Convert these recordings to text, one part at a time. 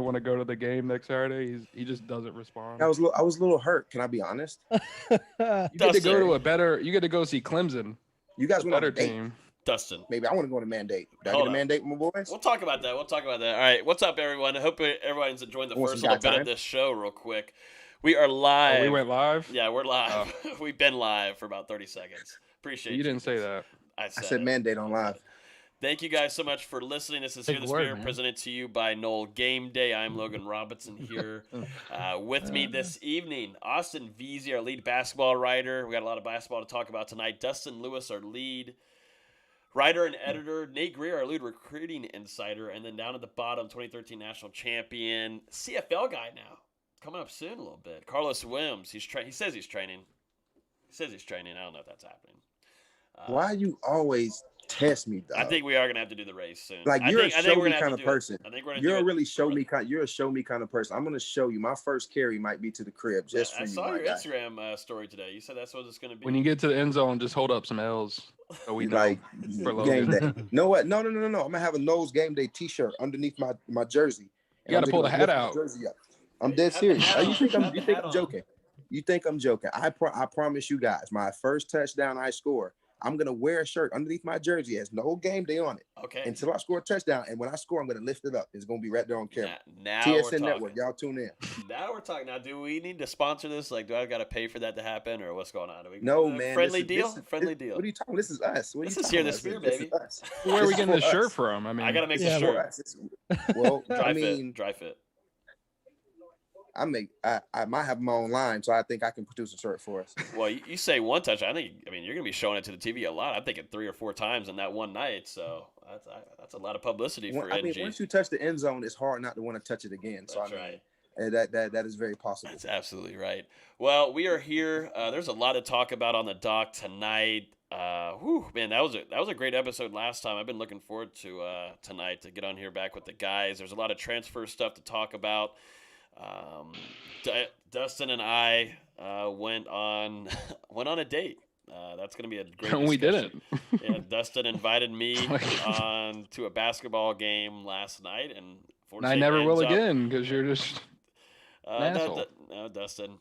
want to go to the game next Saturday. He just doesn't respond. I was a little hurt. Can I be honest? You get to go to a better. You get to go see Clemson. You guys went on better a date? team. Dustin. Maybe I want to go on a mandate. Do I get a mandate with my boys? We'll talk about that. All right, what's up, everyone? I hope everyone's enjoying the first little bit of this show real quick. We are live. Oh, we went live? Yeah, we're live. We've been live for about 30 seconds. Appreciate you. You didn't say that. I said mandate on live. Thank you guys so much for listening. This is Hear the Spirit, presented to you by Noel Game Day. I'm Logan Robinson here. With me this evening, Austin Veazey, our lead basketball writer. We got a lot of basketball to talk about tonight. Dustin Lewis, our lead writer and editor. Nate Greer, our lead recruiting insider. And then down at the bottom, 2013 national champion, CFL guy now. Coming up soon a little bit. Carlos Wims. He says he's training. I don't know if that's happening. Why you always test me, dog? I think we are gonna have to do the race soon. Like you're a show me kind of person. I think we're gonna you're a really show me kind. You're a show me kind of person. I'm gonna show you. My first carry might be to the crib just for you. I saw your Instagram story today. You said that's what it's gonna be. When you get to the end zone, just hold up some L's. So we like game day. No what? No. I'm gonna have a Nose Game Day T-shirt underneath my jersey. You gotta pull the hat out. I'm dead serious. You think I'm joking? You think I'm joking? I promise you guys, my first touchdown I score, I'm going to wear a shirt underneath my jersey. It has no game day on it. Okay. Until I score a touchdown. And when I score, I'm going to lift it up. It's going to be right there on camera. Now TSN Network. Y'all tune in. Now we're talking. Now, do we need to sponsor this? Like, do I got to pay for that to happen? Or what's going on? No, man. Friendly deal? Friendly deal. What are you talking about? This is us. This is Hear the Spirit, baby. Where are we getting this shirt from? I mean, I got to make the shirt. Well, Dry fit. I might have my own line, so I think I can produce a shirt for us. Well, you say one touch. I mean, you're going to be showing it to the TV a lot. I'm thinking 3 or 4 times in that one night. So that's a lot of publicity for NG. Once you touch the end zone, it's hard not to want to touch it again. That's right. That is very possible. That's absolutely right. Well, we are here. There's a lot to talk about on the dock tonight. Man, that was a great episode last time. I've been looking forward to tonight to get on here back with the guys. There's a lot of transfer stuff to talk about. Dustin and I went on a date. That's going to be a great discussion. We didn't. Yeah, Dustin invited me on to a basketball game last night, and I never will again because you're just an asshole. No, Dustin,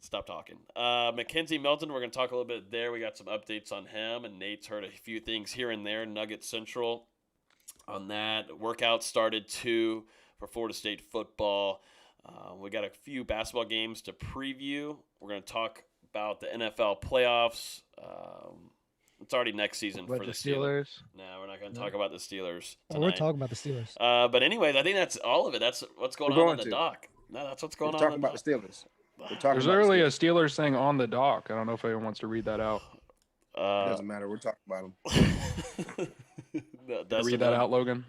stop talking. McKenzie Milton, we're going to talk a little bit there. We got some updates on him, and Nate's heard a few things here and there. Nugget Central on that. Workout started too for Florida State football. We got a few basketball games to preview. We're going to talk about the NFL playoffs. It's already next season for the Steelers. No, we're not going to talk about the Steelers tonight. We're talking about the Steelers. But anyways, I think that's all of it. That's what's going on the dock. No, that's what's going on. We're talking about the Steelers. There's literally a Steelers thing on the dock. I don't know if anyone wants to read that out. It doesn't matter. We're talking about them. Read that out, Logan.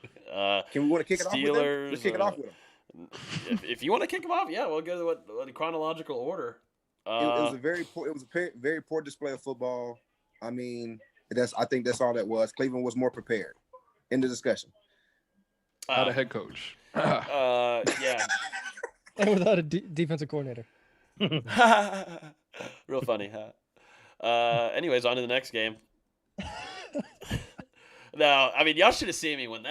Can we want to kick it off with them? Let's kick it off with them. If you want to kick them off, yeah, we'll go to what chronological order. It was a very poor display of football. I mean, I think that's all that was. Cleveland was more prepared. End of discussion. Without a head coach. Yeah. And without a defensive coordinator. Real funny, huh? Anyways, on to the next game. No, I mean, y'all should have seen me when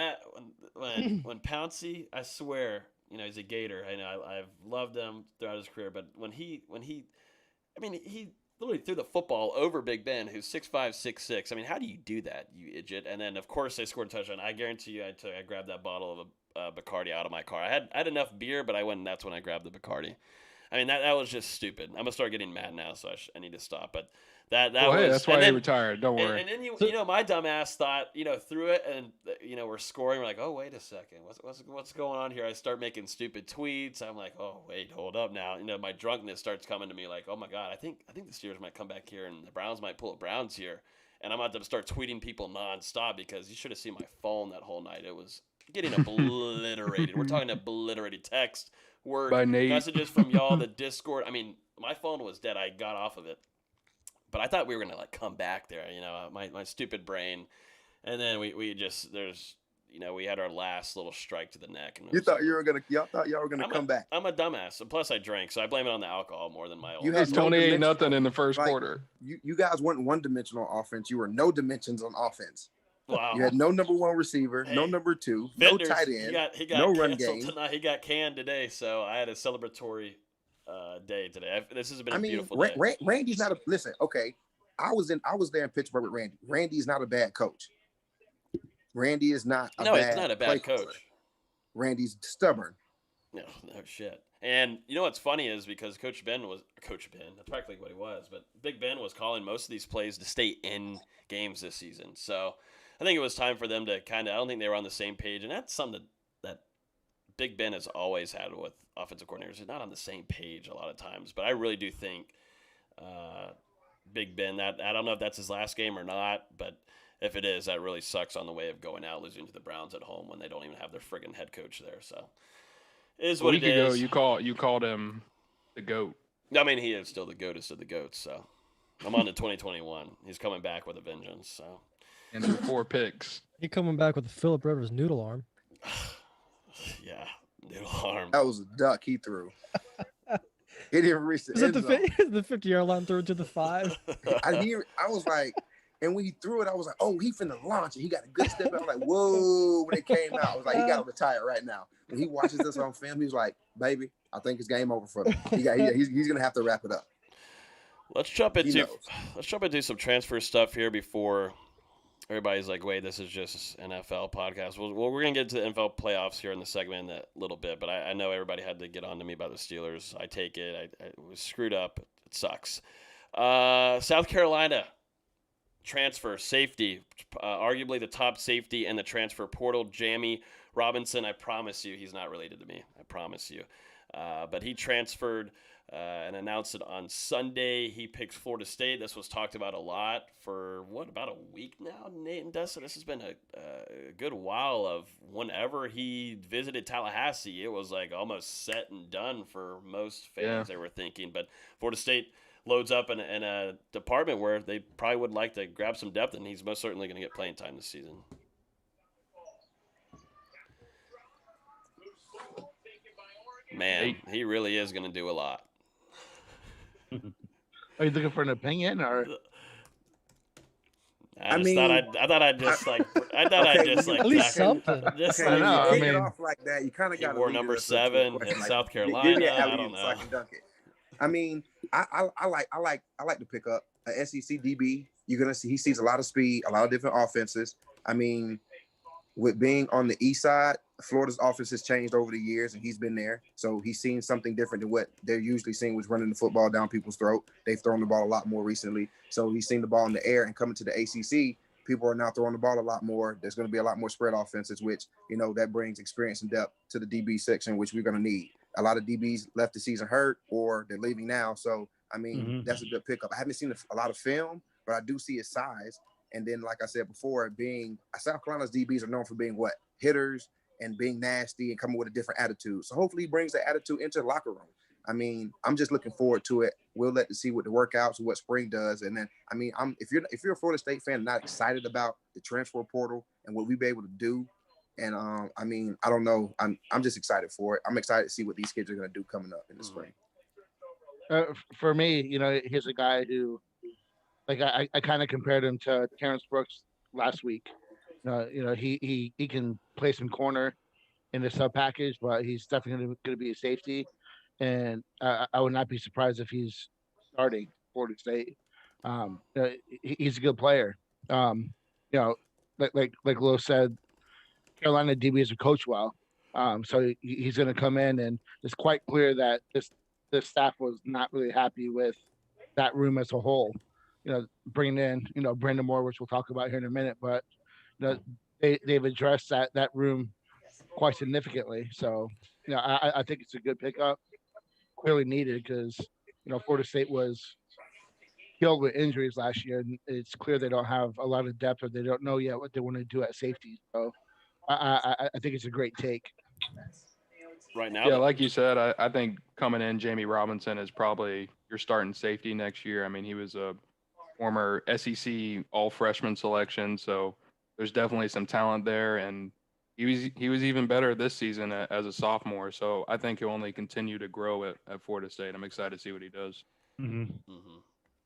Pouncey, I swear, he's a Gator. I know I've loved him throughout his career, but when he literally threw the football over Big Ben, who's 6'5", 6'6". I mean, how do you do that, you idiot? And then, of course, they scored a touchdown. I guarantee you, I grabbed that bottle of Bacardi out of my car. I had enough beer, but that's when I grabbed the Bacardi. I mean, that was just stupid. I'm gonna start getting mad now, so I need to stop. But that was. Hey, that's why he retired. Don't worry. And then my dumbass thought, threw it, and we're scoring. We're like, oh, wait a second, what's going on here? I start making stupid tweets. I'm like, oh, wait, hold up now. My drunkenness starts coming to me like, oh my god, I think the Steelers might come back here, and the Browns might pull a Browns here, and I'm about to start tweeting people nonstop because you should have seen my phone that whole night. It was getting obliterated. We're talking obliterated text. Word messages from y'all, the Discord. I mean, my phone was dead. I got off of it, but I thought we were gonna come back there. My stupid brain, and then we had our last little strike to the neck. And y'all thought y'all were gonna come back. I'm a dumbass, and plus I drank, so I blame it on the alcohol more than my own. You had 28-0 in the first quarter. You guys weren't one dimensional offense. You were no dimensions on offense. Wow. You had no number one receiver, no Hey, number two, no Fenders, tight end, he got no run canceled game. tonight. He got canned today, so I had a celebratory day today. This has been a beautiful day. Randy's not a listen. Okay, I was there in Pittsburgh with Randy. Randy's not a bad coach. Randy is not a he's bad not a play bad coach. caller. Randy's stubborn. No shit. And you know what's funny is because Coach Ben, that's practically what he was, but Big Ben was calling most of these plays to stay in games this season. So I think it was time for them to I don't think they were on the same page. And that's something that Big Ben has always had with offensive coordinators. They're not on the same page a lot of times. But I really do think Big Ben, I don't know if that's his last game or not, but if it is, that really sucks on the way of going out, losing to the Browns at home when they don't even have their friggin' head coach there. So it is what it is. A week ago, you called him the GOAT. I mean, he is still the GOATest of the GOATs, so I'm on to 2021. He's coming back with a vengeance, so. And 4 picks. He coming back with the Phillip Rivers noodle arm. Yeah, noodle arm. That was a duck he threw. He didn't reach the end zone. The 50-yard line threw it to the 5? I was like, and when he threw it, I was like, oh, he finna launch it. He got a good step. I was like, whoa, when it came out. I was like, he got to retire right now. When he watches this on film, he's like, baby, I think it's game over for him. He's going to have to wrap it up. Let's jump into some transfer stuff here before everybody's like, wait, this is just NFL podcast. Well, we're going to get to the NFL playoffs here in the segment in a little bit, but I know everybody had to get on to me about the Steelers. I take it. I was screwed up. It sucks. South Carolina transfer safety, arguably the top safety in the transfer portal, Jamie Robinson. I promise you he's not related to me. I promise you. But he transferred and announced it on Sunday. He picks Florida State. This was talked about a lot for, about a week now, Nate and Dustin? This has been a good while of whenever he visited Tallahassee. It was like almost set and done for most fans, they were thinking. But Florida State loads up in a department where they probably would like to grab some depth, and he's most certainly going to get playing time this season. Man, he really is going to do a lot. Are you looking for an opinion, or? I thought I'd just at least something. Just okay, I you mean, it off like that. You kind of got he wore number 7 in South Carolina. Give me I don't so know. I can dunk it. I mean, I like to pick up a SEC DB. You're gonna see he sees a lot of speed, a lot of different offenses. I mean, with being on the east side, Florida's offense has changed over the years, and he's been there. So he's seen something different than what they're usually seeing, was running the football down people's throat. They've thrown the ball a lot more recently. So he's seen the ball in the air, and coming to the ACC, people are now throwing the ball a lot more. There's going to be a lot more spread offenses, which, that brings experience and depth to the DB section, which we're going to need. A lot of DBs left the season hurt, or they're leaving now. So, I mean, that's a good pickup. I haven't seen a lot of film, but I do see his size. And then, like I said before, South Carolina's DBs are known for being hitters and being nasty and coming with a different attitude. So hopefully he brings that attitude into the locker room. I mean, I'm just looking forward to it. We'll let to see what the workouts and what spring does. And then, I mean, if you're a Florida State fan and not excited about the transfer portal and what we'll be able to do, and I mean, I don't know. I'm just excited for it. I'm excited to see what these kids are going to do coming up in the spring. For me, here's a guy who, like, I kind of compared him to Terrence Brooks last week. He can play some corner in the sub package, but he's definitely going to be a safety. And I would not be surprised if he's starting Florida State. He's a good player. Like Lo said, Carolina DBs are coached well. So he's going to come in, and it's quite clear that this staff was not really happy with that room as a whole. Bringing in, Brandon Moore, which we'll talk about here in a minute, but they've addressed that room quite significantly. So, I think it's a good pickup. Clearly needed, because Florida State was killed with injuries last year, and it's clear they don't have a lot of depth, or they don't know yet what they want to do at safety. So I think it's a great take. Right now, yeah, like you said, I think coming in, Jamie Robinson is probably your starting safety next year. I mean, he was a former SEC all freshman selection, so there's definitely some talent there, and he was even better this season as a sophomore. So I think he'll only continue to grow at Florida State. I'm excited to see what he does.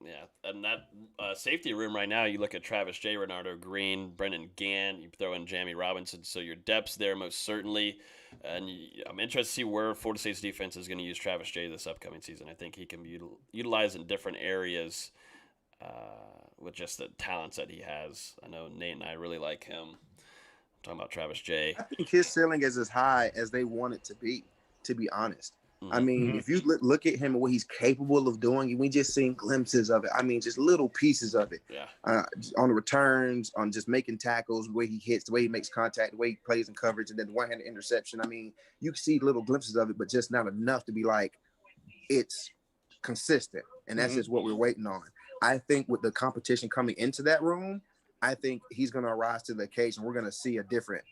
Yeah, and that safety room right now, you look at Travis J, Renardo Green, Brendan Gann, you throw in Jamie Robinson, so your depth's there most certainly. And I'm interested to see where Florida State's defense is going to use Travis J this upcoming season. I think he can be utilized in different areas with just the talents that he has. I know Nate and I really like him. I'm talking about Travis J. I think his ceiling is as high as they want it to be honest. I mean, if you look at him and what he's capable of doing, we just seen glimpses of it. I mean, just little pieces of it. Yeah. On the returns, on just making tackles, the way he hits, the way he makes contact, the way he plays in coverage, and then the one-handed interception. I mean, you can see little glimpses of it, but just not enough to be like, it's consistent. And that's just what we're waiting on. I think with the competition coming into that room, I think he's going to rise to the occasion. We're going to see a different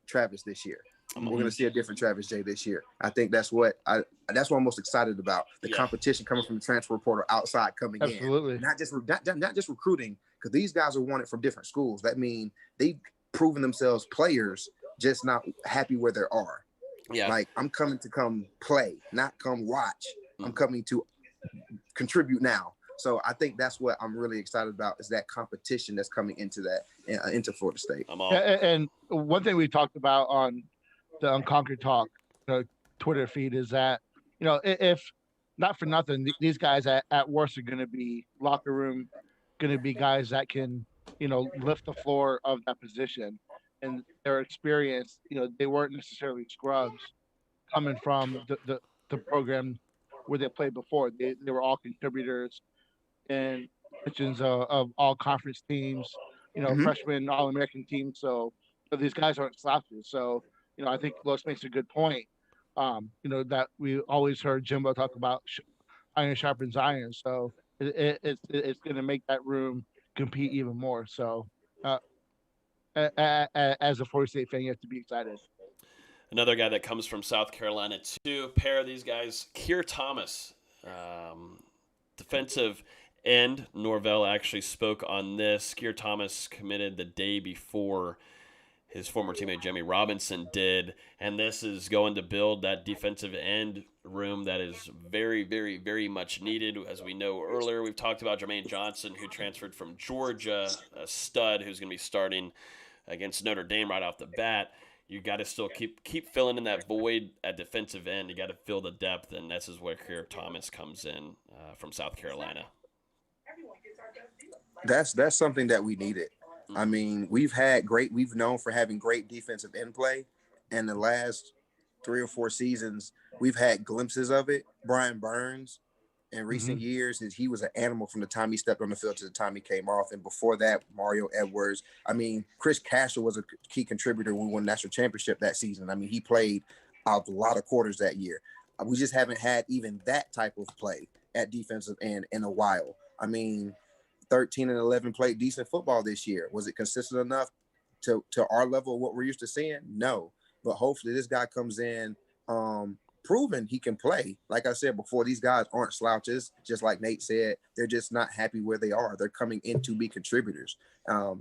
Travis this year. We're going to see a different Travis J this year. I think that's what I'm most excited about. The competition coming from the transfer portal outside coming in. Not just recruiting, because these guys are wanted from different schools. That means they've proven themselves players, just not happy where they are. Yeah. Like, I'm coming to come play, not come watch. I'm coming to contribute now. So I think that's what I'm really excited about, is that competition that's coming into Florida State. And one thing we talked about on the Unconquered Talk Twitter feed is that, if not for nothing, these guys at worst are going to be locker room, going to be guys that can, lift the floor of that position, and their experience, they weren't necessarily scrubs coming from the program where they played before. They were all contributors and mentions of all conference teams, freshman All-American teams. So these guys aren't slouches. So, I think Los makes a good point. That we always heard Jimbo talk about iron sharpens iron. So it's going to make that room compete even more. So as a Florida State fan, you have to be excited. Another guy that comes from South Carolina too. Pair of these guys, Kier Thomas, defensive end. Norvell actually spoke on this. Kier Thomas committed the day before his former teammate Jamie Robinson did, and this is going to build that defensive end room that is very, very, very much needed. As we know earlier, we've talked about Jermaine Johnson, who transferred from Georgia, a stud who's going to be starting against Notre Dame right off the bat. You got to still keep filling in that void at defensive end. You got to fill the depth, and this is where Kier Thomas comes in from South Carolina. That's something that we needed. I mean, we've known for having great defensive end play, and the last 3 or 4 seasons, we've had glimpses of it. Brian Burns, in recent years, he was an animal from the time he stepped on the field to the time he came off. And before that, Mario Edwards. I mean, Chris Casher was a key contributor when we won the national championship that season. I mean, he played a lot of quarters that year. We just haven't had even that type of play at defensive end in a while. I mean, 13 and 11 played decent football this year. Was it consistent enough to our level of what we're used to seeing? No. But hopefully this guy comes in proven he can play. Like I said before, these guys aren't slouches. Just like Nate said, they're just not happy where they are. They're coming in to be contributors.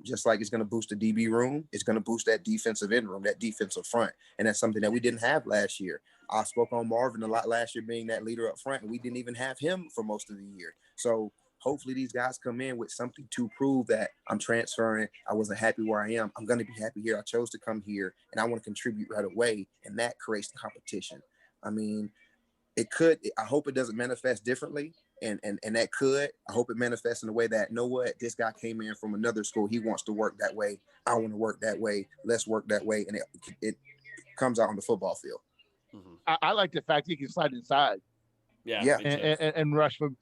Just like it's going to boost the DB room, it's going to boost that defensive end room, that defensive front. And that's something that we didn't have last year. I spoke on Marvin a lot last year being that leader up front, and we didn't even have him for most of the year. So hopefully these guys come in with something to prove that I'm transferring. I wasn't happy where I am. I'm going to be happy here. I chose to come here, and I want to contribute right away, and that creates the competition. I mean, it could. I hope it doesn't manifest differently, and that could. I hope it manifests in a way that, know what, this guy came in from another school. He wants to work that way. I want to work that way. Let's work that way, and it comes out on the football field. I like the fact he can slide inside. Yeah. And rush from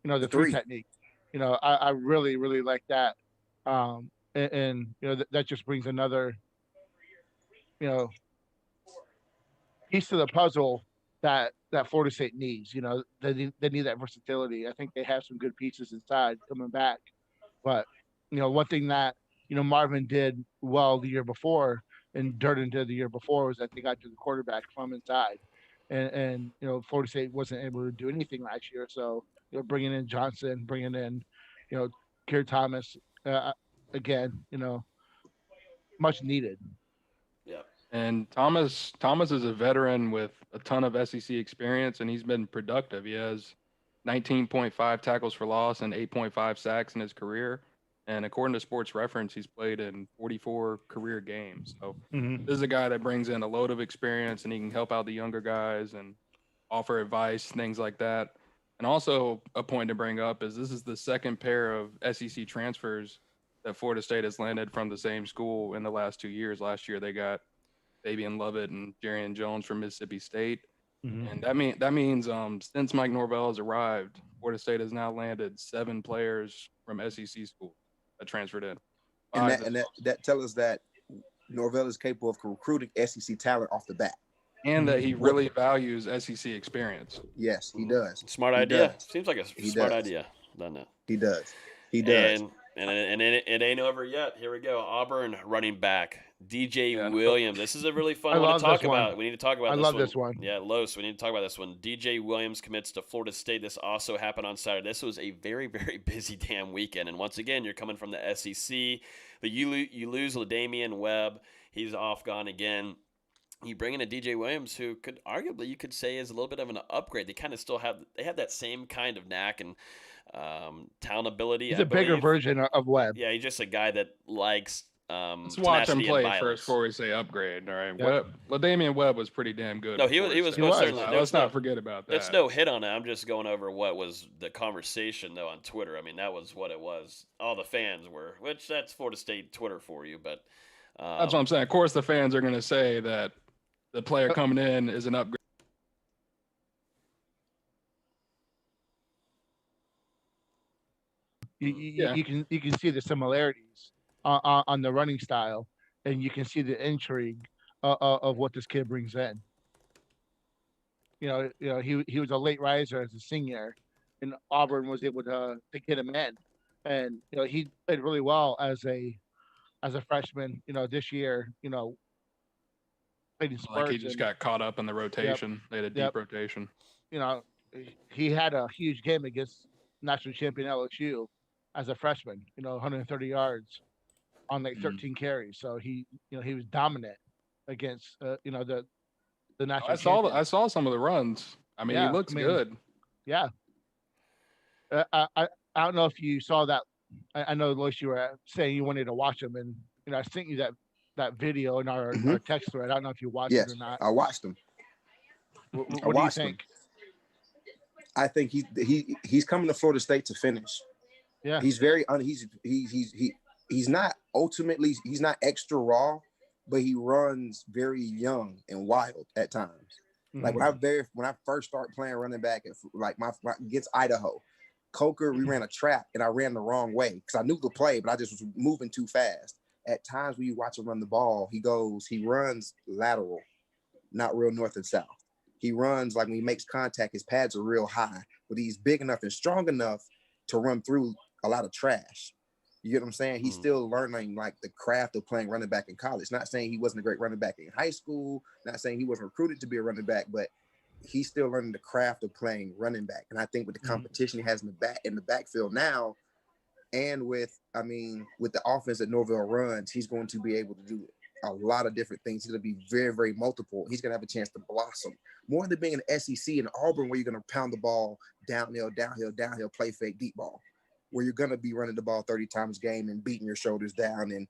the three technique. I really, really like that. And that just brings another, piece to the puzzle that Florida State needs. They need that versatility. I think they have some good pieces inside coming back. But, one thing that, Marvin did well the year before and Durden did the year before was that they got to the quarterback from inside. And Florida State wasn't able to do anything last year. So, bringing in Johnson, bringing in, Kier Thomas, again, much needed. Yeah. And Thomas is a veteran with a ton of SEC experience, and he's been productive. He has 19.5 tackles for loss and 8.5 sacks in his career. And according to Sports Reference, he's played in 44 career games. So this is a guy that brings in a load of experience, and he can help out the younger guys and offer advice, things like that. And also a point to bring up is this is the second pair of SEC transfers that Florida State has landed from the same school in the last 2 years. Last year they got Fabian Lovett and Jarian Jones from Mississippi State. And that means since Mike Norvell has arrived, Florida State has now landed 7 players from SEC schools that transferred in. And that tells us that Norvell is capable of recruiting SEC talent off the bat. And that he really values SEC experience. Yes, he does. Smart idea. Seems like a smart idea, doesn't it? He does. He does. And it ain't over yet. Here we go. Auburn running back DJ Williams. This is a really fun one to talk about. We need to talk about this one. I love this one. Yeah, Los, we need to talk about this one. DJ Williams commits to Florida State. This also happened on Saturday. This was a very, very busy damn weekend. And once again, you're coming from the SEC, but you lose LaDamian Webb. He's off, gone again. You bring in a DJ Williams who could arguably, you could say, is a little bit of an upgrade. They kind of still have that same kind of knack and talent ability. He's a bigger version of Webb. Yeah, he's just a guy that likes let's watch him play first before we say upgrade. All right, Yep. LaDamian Webb was pretty damn good. No, he was certainly. Let's not forget about that. There's no hit on it. I'm just going over what was the conversation though on Twitter. I mean, that was what it was. All the fans were, which that's Florida State Twitter for you. But that's what I'm saying. Of course, the fans are going to say that the player coming in is an upgrade. You can see the similarities on the running style, and you can see the intrigue of what this kid brings in. You know, he was a late riser as a senior, and Auburn was able to get him in, and he played really well as a freshman. This year, played in spurts. Like he just got caught up in the rotation. Yep. They had a deep rotation. He had a huge game against national champion LSU as a freshman. 130 yards on like 13 carries. So he was dominant against the national. I saw some of the runs. I mean, he looks good. Yeah. I don't know if you saw that. I know, Lois, you were saying you wanted to watch him, and I sent you that video in our text thread. I don't know if you watched it or not. I watched him. What do you think? I think he's coming to Florida State to finish. Yeah, he's not extra raw, but he runs very young and wild at times. Like when I first started playing running back against Idaho, Coker, we ran a trap and I ran the wrong way because I knew the play, but I just was moving too fast. At times when you watch him run the ball, he runs lateral, not real north and south. He runs like when he makes contact, his pads are real high, but he's big enough and strong enough to run through a lot of trash. You get what I'm saying? He's still learning like the craft of playing running back in college. Not saying he wasn't a great running back in high school, not saying he wasn't recruited to be a running back, but he's still learning the craft of playing running back. And I think with the competition he has in the backfield now, and with the offense that Norvell runs, he's going to be able to do a lot of different things. He's going to be very, very multiple. He's going to have a chance to blossom more than being an SEC in Auburn, where you're going to pound the ball downhill, play fake, deep ball, where you're going to be running the ball 30 times a game and beating your shoulders down. And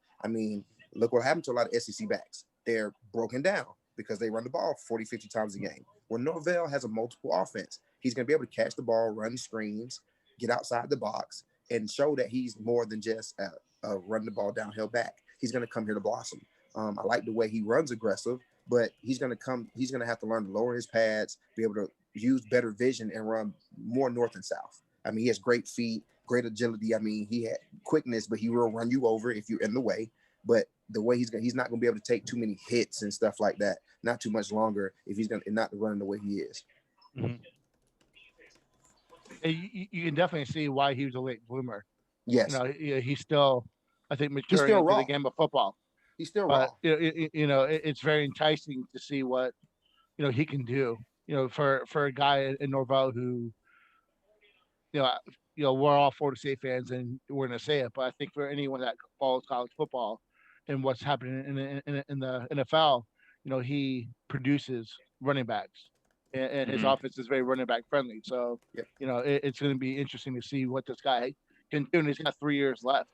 look what happened to a lot of SEC backs. They're broken down because they run the ball 40, 50 times a game. Where Norvell has a multiple offense, he's going to be able to catch the ball, run screens, get outside the box, and show that he's more than just a run the ball downhill back. He's going to come here to blossom. I like the way he runs aggressive, but he's going to have to learn to lower his pads, be able to use better vision and run more north and south. He has great feet, great agility. He had quickness, but he will run you over if you're in the way. But the way he's not going to be able to take too many hits and stuff like that, not too much longer if he's not running the way he is. Mm-hmm. You can definitely see why he was a late bloomer. Yes. He's still, I think, maturing into the game of football. He's still raw. It's very enticing to see what, he can do, for a guy in Norvell who, we're all Florida State fans and we're going to say it, but I think for anyone that follows college football and what's happening in the NFL, he produces running backs. and his Mhm. offense is very running back friendly. So, Yep. it's going to be interesting to see what this guy can do. And he's got 3 years left.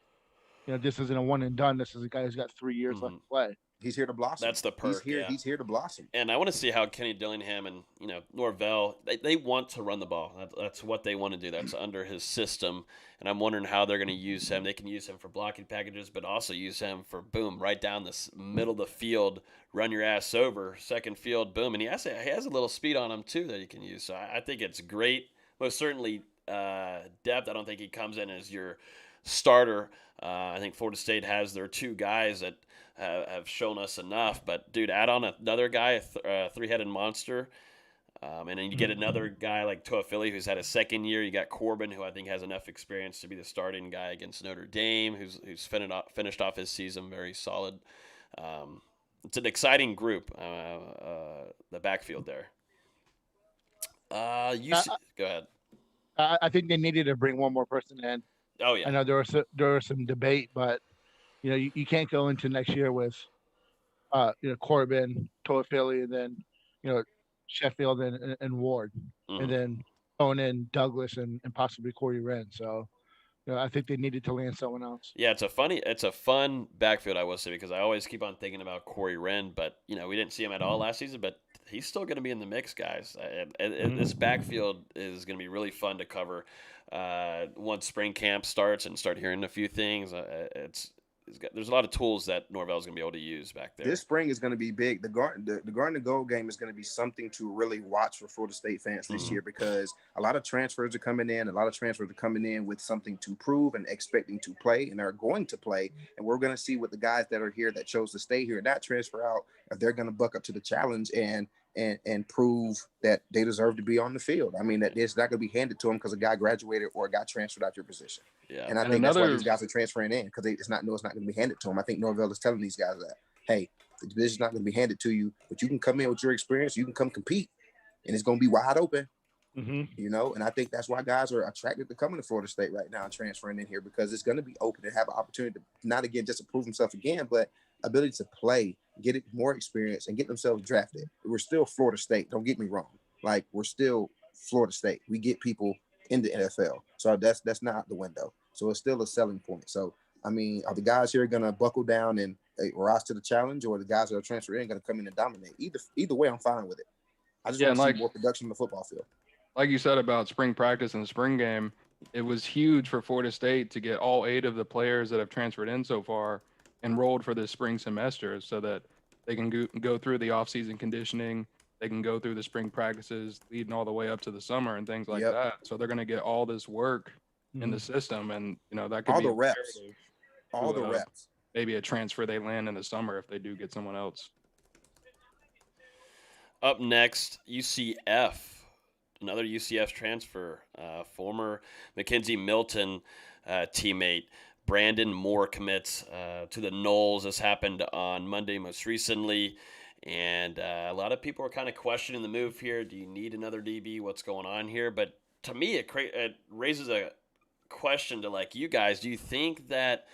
This isn't a one and done. This is a guy who's got 3 years left to play. He's here to blossom. That's the perk. He's here to blossom. And I want to see how Kenny Dillingham and Norvell they want to run the ball. That's what they want to do. That's under his system. And I'm wondering how they're going to use him. They can use him for blocking packages, but also use him for boom right down the middle of the field, run your ass over, second field, boom. And he has a little speed on him too that he can use. So I think it's great. Most certainly depth. I don't think he comes in as your starter. I think Florida State has their 2 guys that have shown us enough. But, dude, add on another guy, a three-headed monster, and then you get another guy like Toa Philly who's had a second year. You got Corbin, who I think has enough experience to be the starting guy against Notre Dame, who's finished off his season very solid. It's an exciting group, the backfield there. Go ahead. I think they needed to bring one more person in. Oh, yeah. I know there was some debate, but you can't go into next year with Corbin, Toa Philly, and then Sheffield and Ward, and then throwing in Douglas and possibly Corey Wren. So I think they needed to land someone else. Yeah, it's a fun backfield, I will say, because I always keep on thinking about Corey Wren, but we didn't see him at all last season, but he's still going to be in the mix, guys. And this backfield is going to be really fun to cover once spring camp starts and start hearing a few things. There's a lot of tools that Norvell's going to be able to use back there. This spring is going to be big. The Garden and Gold game is going to be something to really watch for Florida State fans this year, because a lot of transfers are coming in. A lot of transfers are coming in with something to prove and expecting to play, and are going to play. And we're going to see what the guys that are here that chose to stay here and not transfer out, if they're going to buck up to the challenge and prove that they deserve to be on the field. I mean, that it's not going to be handed to them because a guy graduated or a guy transferred out your position. Yeah. And I think that's why these guys are transferring in, because it's not going to be handed to them. I think Norvell is telling these guys that, hey, the position's not going to be handed to you, but you can come in with your experience. You can come compete, and it's going to be wide open. And I think that's why guys are attracted to coming to Florida State right now and transferring in here, because it's going to be open and have an opportunity to not again just to prove himself again, but ability to play, get it more experience, and get themselves drafted. We're still Florida State. Don't get me wrong. Like, we're still Florida State. We get people in the NFL. So that's not out the window. So it's still a selling point. So, I mean, are the guys here going to buckle down and rise to the challenge, or the guys that are transferred in going to come in and dominate? Either way, I'm fine with it. I just want to see more production on the football field. Like you said about spring practice and the spring game, it was huge for Florida State to get all 8 of the players that have transferred in so far enrolled for this spring semester, so that they can go through the off-season conditioning, they can go through the spring practices leading all the way up to the summer and things like that. So they're going to get all this work in the system, and that could all be the reps, all the reps. Maybe a transfer they land in the summer if they do get someone else. Up next, UCF, another UCF transfer, former McKenzie Milton teammate. Brandon Moore commits to the Noles. This happened on Monday most recently, and a lot of people are kind of questioning the move here. Do you need another DB? What's going on here? But to me, it raises a question to you guys. Do you think that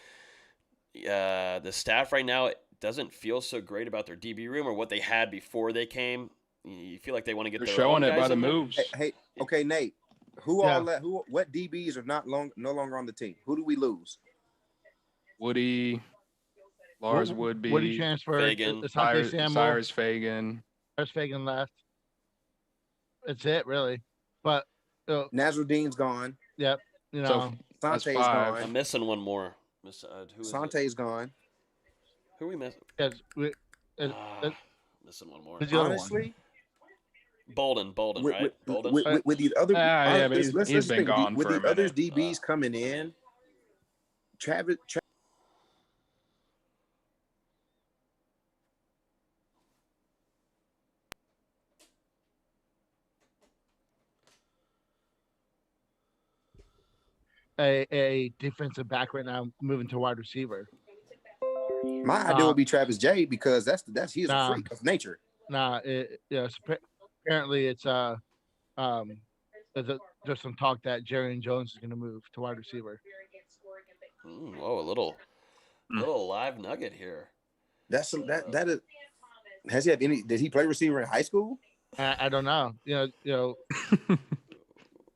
the staff right now doesn't feel so great about their DB room or what they had before they came? You feel like they want to get They're their showing own it guys by the in there? moves. Hey, okay, Nate. What DBs are no longer on the team? Who do we lose? Woody, Lars Woodby, Woody transferred. Fagan. Cyrus Fagan. Cyrus Fagan left. That's it, really. But Nazruddin's gone. Yep. So that's Sante's 5. gone. I'm missing one more. Who is Sante's gone. Who are we missing? Missing one more. Honestly, Bolden, right? Bolden. With these other, but he's been gone with for the a other minute. DBs coming in. Travis. A defensive back right now moving to wide receiver. My idea would be Travis J, because he's a freak of nature. Apparently it's there's some talk that Jerry Jones is going to move to wide receiver. Whoa, a little live nugget here. That is. Has he had any? Did he play receiver in high school? I don't know.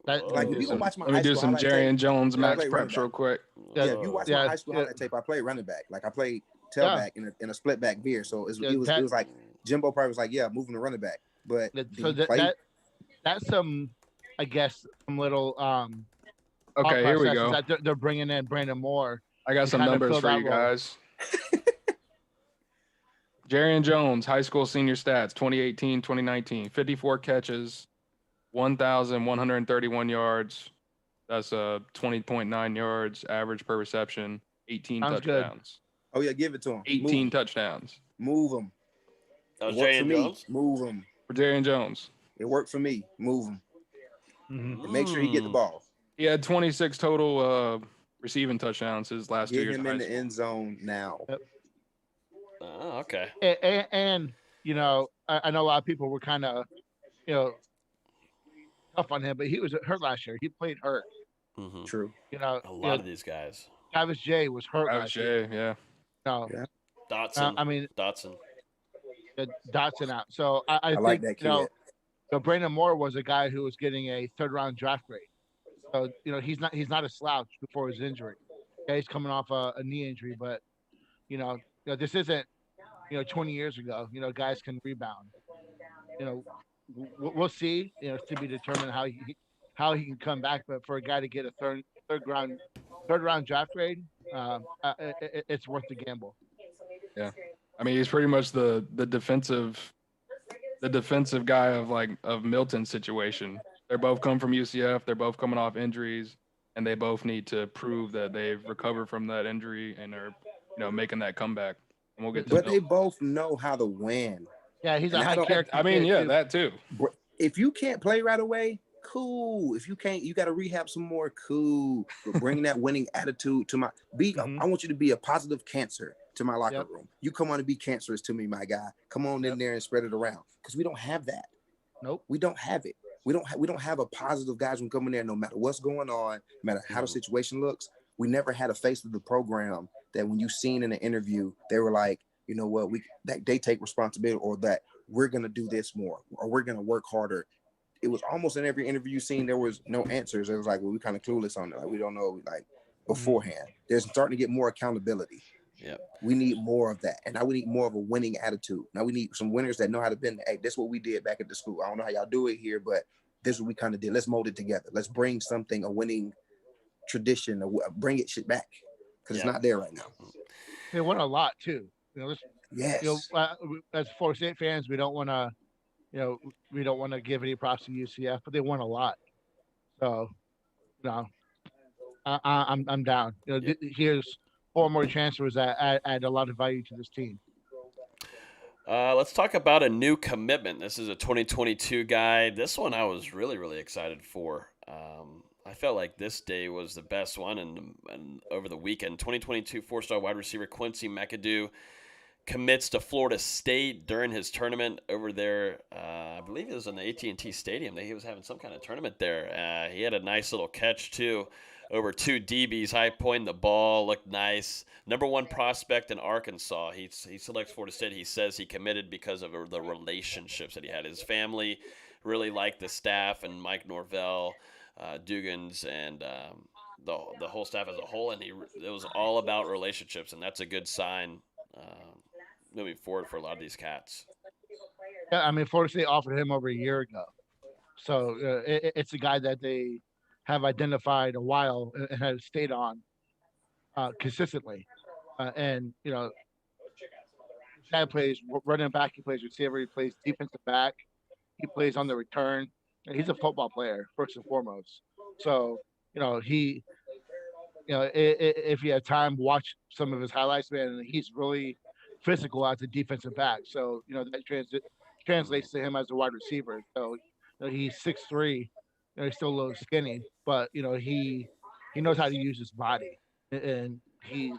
That Like if Whoa. you go watch my Let me high do school some highlight Jerry tape, and Jones I max played running preps real back. quick. Yeah, if you watch my high school yeah. highlight tape, I played running back. Like I played Yeah. tailback in a split back veer. So Yeah, it was like Jimbo probably was like, yeah, moving to running back. But so that's some, I guess, some little thought Okay, here we processes go. that they're bringing in Brandon Moore. I got to some kind of numbers fill for that you role. guys. Jerry and Jones, high school senior stats, 2018, 2019, 54 catches, 1,131 yards. That's 20.9 yards average per reception, 18 Sounds good. touchdowns. Oh yeah, give it to him. 18 touchdowns Move him. That was It worked Jay for and me. Jones. Move him. for Jerry and Jones. It worked for me. Move him. Mhm. And make sure he get the ball. He had 26 total receiving touchdowns his last 2 Get years him of in high the school. end zone now. Oh, okay. And I know a lot of people were kind of, tough on him, but he was hurt last year. He played hurt. Mm-hmm. True. A lot of these guys. Travis Jay was hurt last year. yeah. No, Yeah. Dotson. Dotson out. So I I think like that kid. So Brandon Moore was a guy who was getting a 3rd-round draft grade. So he's not a slouch before his injury. Yeah, he's coming off a knee injury, but this isn't 20 years ago. Guys can rebound. We'll see. To be determined how he can come back. But for a guy to get a third round draft grade, it's worth the gamble. Yeah, I mean he's pretty much the defensive guy of Milton's situation. They're both come from UCF. They're both coming off injuries, and they both need to prove that they've recovered from that injury and are making that comeback. And we'll get to But they both know how to win. Yeah, he's a high character. I mean, yeah, too. that too. If you can't play right away, cool. If you can't, you got to rehab some more, cool. But bring that winning attitude to I want you to be a positive cancer to my locker room. You come on and be cancerous to me, my guy. Come on in there and spread it around, because we don't have that. Nope. We don't have it. We don't have a positive guys who come in there no matter what's going on, no matter how the situation looks. We never had a face of the program that when you seen in an interview, they were like, you know what, they take responsibility, or that we're gonna do this more, or we're gonna work harder. It was almost in every interview seen there was no answers. It was like, well, we kind of clueless on it. Like we don't know beforehand. There's starting to get more accountability. Yep. We need more of that. And now we need more of a winning attitude. Now we need some winners that know how to bend. Hey, this is what we did back at the school. I don't know how y'all do it here, but this is what we kind of did. Let's mold it together. Let's bring a winning tradition, bring it shit back, because it's not there right now. They won a lot too. Yes. As Florida State fans, we don't want to give any props to UCF, but they won a lot. So, I'm down. Here's 4 more transfers that add a lot of value to this team. Let's talk about a new commitment. This is a 2022 guy. This one I was really, really excited for. I felt like this day was the best one, and over the weekend, 2022 4-star wide receiver Quincy Mcadoo commits to Florida State during his tournament over there. I believe it was in the AT&T Stadium. He was having some kind of tournament there. He had a nice little catch too, over 2 DBs, high pointing the ball, looked nice. Number 1 prospect in Arkansas. He selects Florida State. He says he committed because of the relationships that he had. His family really liked the staff and Mike Norvell, Dugans, and the whole staff as a whole. And it was all about relationships, and that's a good sign moving forward for a lot of these cats. Yeah, I mean, Florida State offered him over a year ago. So it's a guy that they have identified a while and have stayed on consistently. And guy plays running back, he plays receiver, he plays defensive back, he plays on the return. And he's a football player first and foremost. So if you have time, watch some of his highlights, man. And he's really physical as a defensive back. So that translates to him as a wide receiver. So he's 6'3". He's still a little skinny, but he knows how to use his body, and he's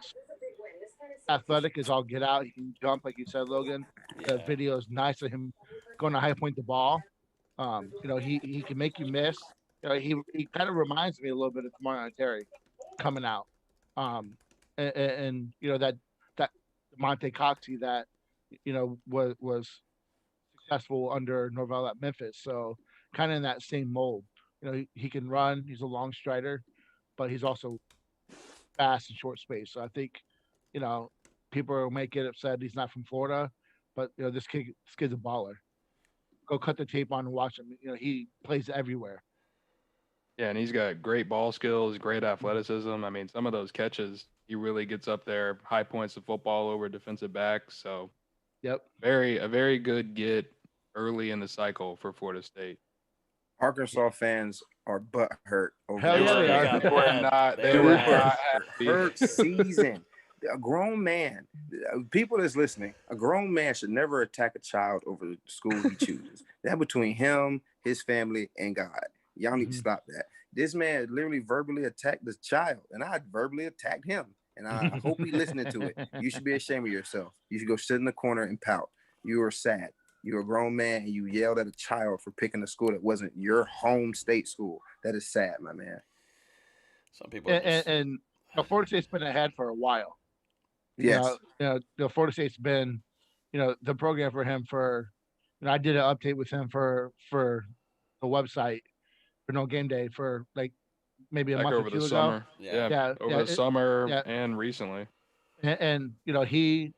athletic as all get out. He can jump, like you said, Logan. The video is nice of him going to high point the ball. He can make you miss. He kind of reminds me a little bit of Tamari Terry coming out. And that Monte Coxey that was successful under Norvell at Memphis. So kind of in that same mold. He can run. He's a long strider, but he's also fast in short space. So I think, people might get upset he's not from Florida, but this kid's a baller. Go cut the tape on and watch him. He plays everywhere. Yeah, and he's got great ball skills, great athleticism. I mean, some of those catches, he really gets up there, high points of football over defensive backs. So, yep, a very good get early in the cycle for Florida State. Arkansas fans are butthurt over Hell yeah, They were not. They were not happy. hurt season. A grown man, people that's listening, a grown man should never attack a child over the school he chooses. That's between him, his family, and God. Y'all need to stop that. This man literally verbally attacked the child, and I verbally attacked him. And I hope he's listening to it. You should be ashamed of yourself. You should go sit in the corner and pout. You are sad. You're a grown man, and you yelled at a child for picking a school that wasn't your home state school. That is sad, my man. Some people and Florida State's been ahead for a while. Yes. Florida State's been, the program for him for. I did an update with him for the website for No Game Day for like maybe a month or two ago. Summer. Yeah, over the summer and recently. And he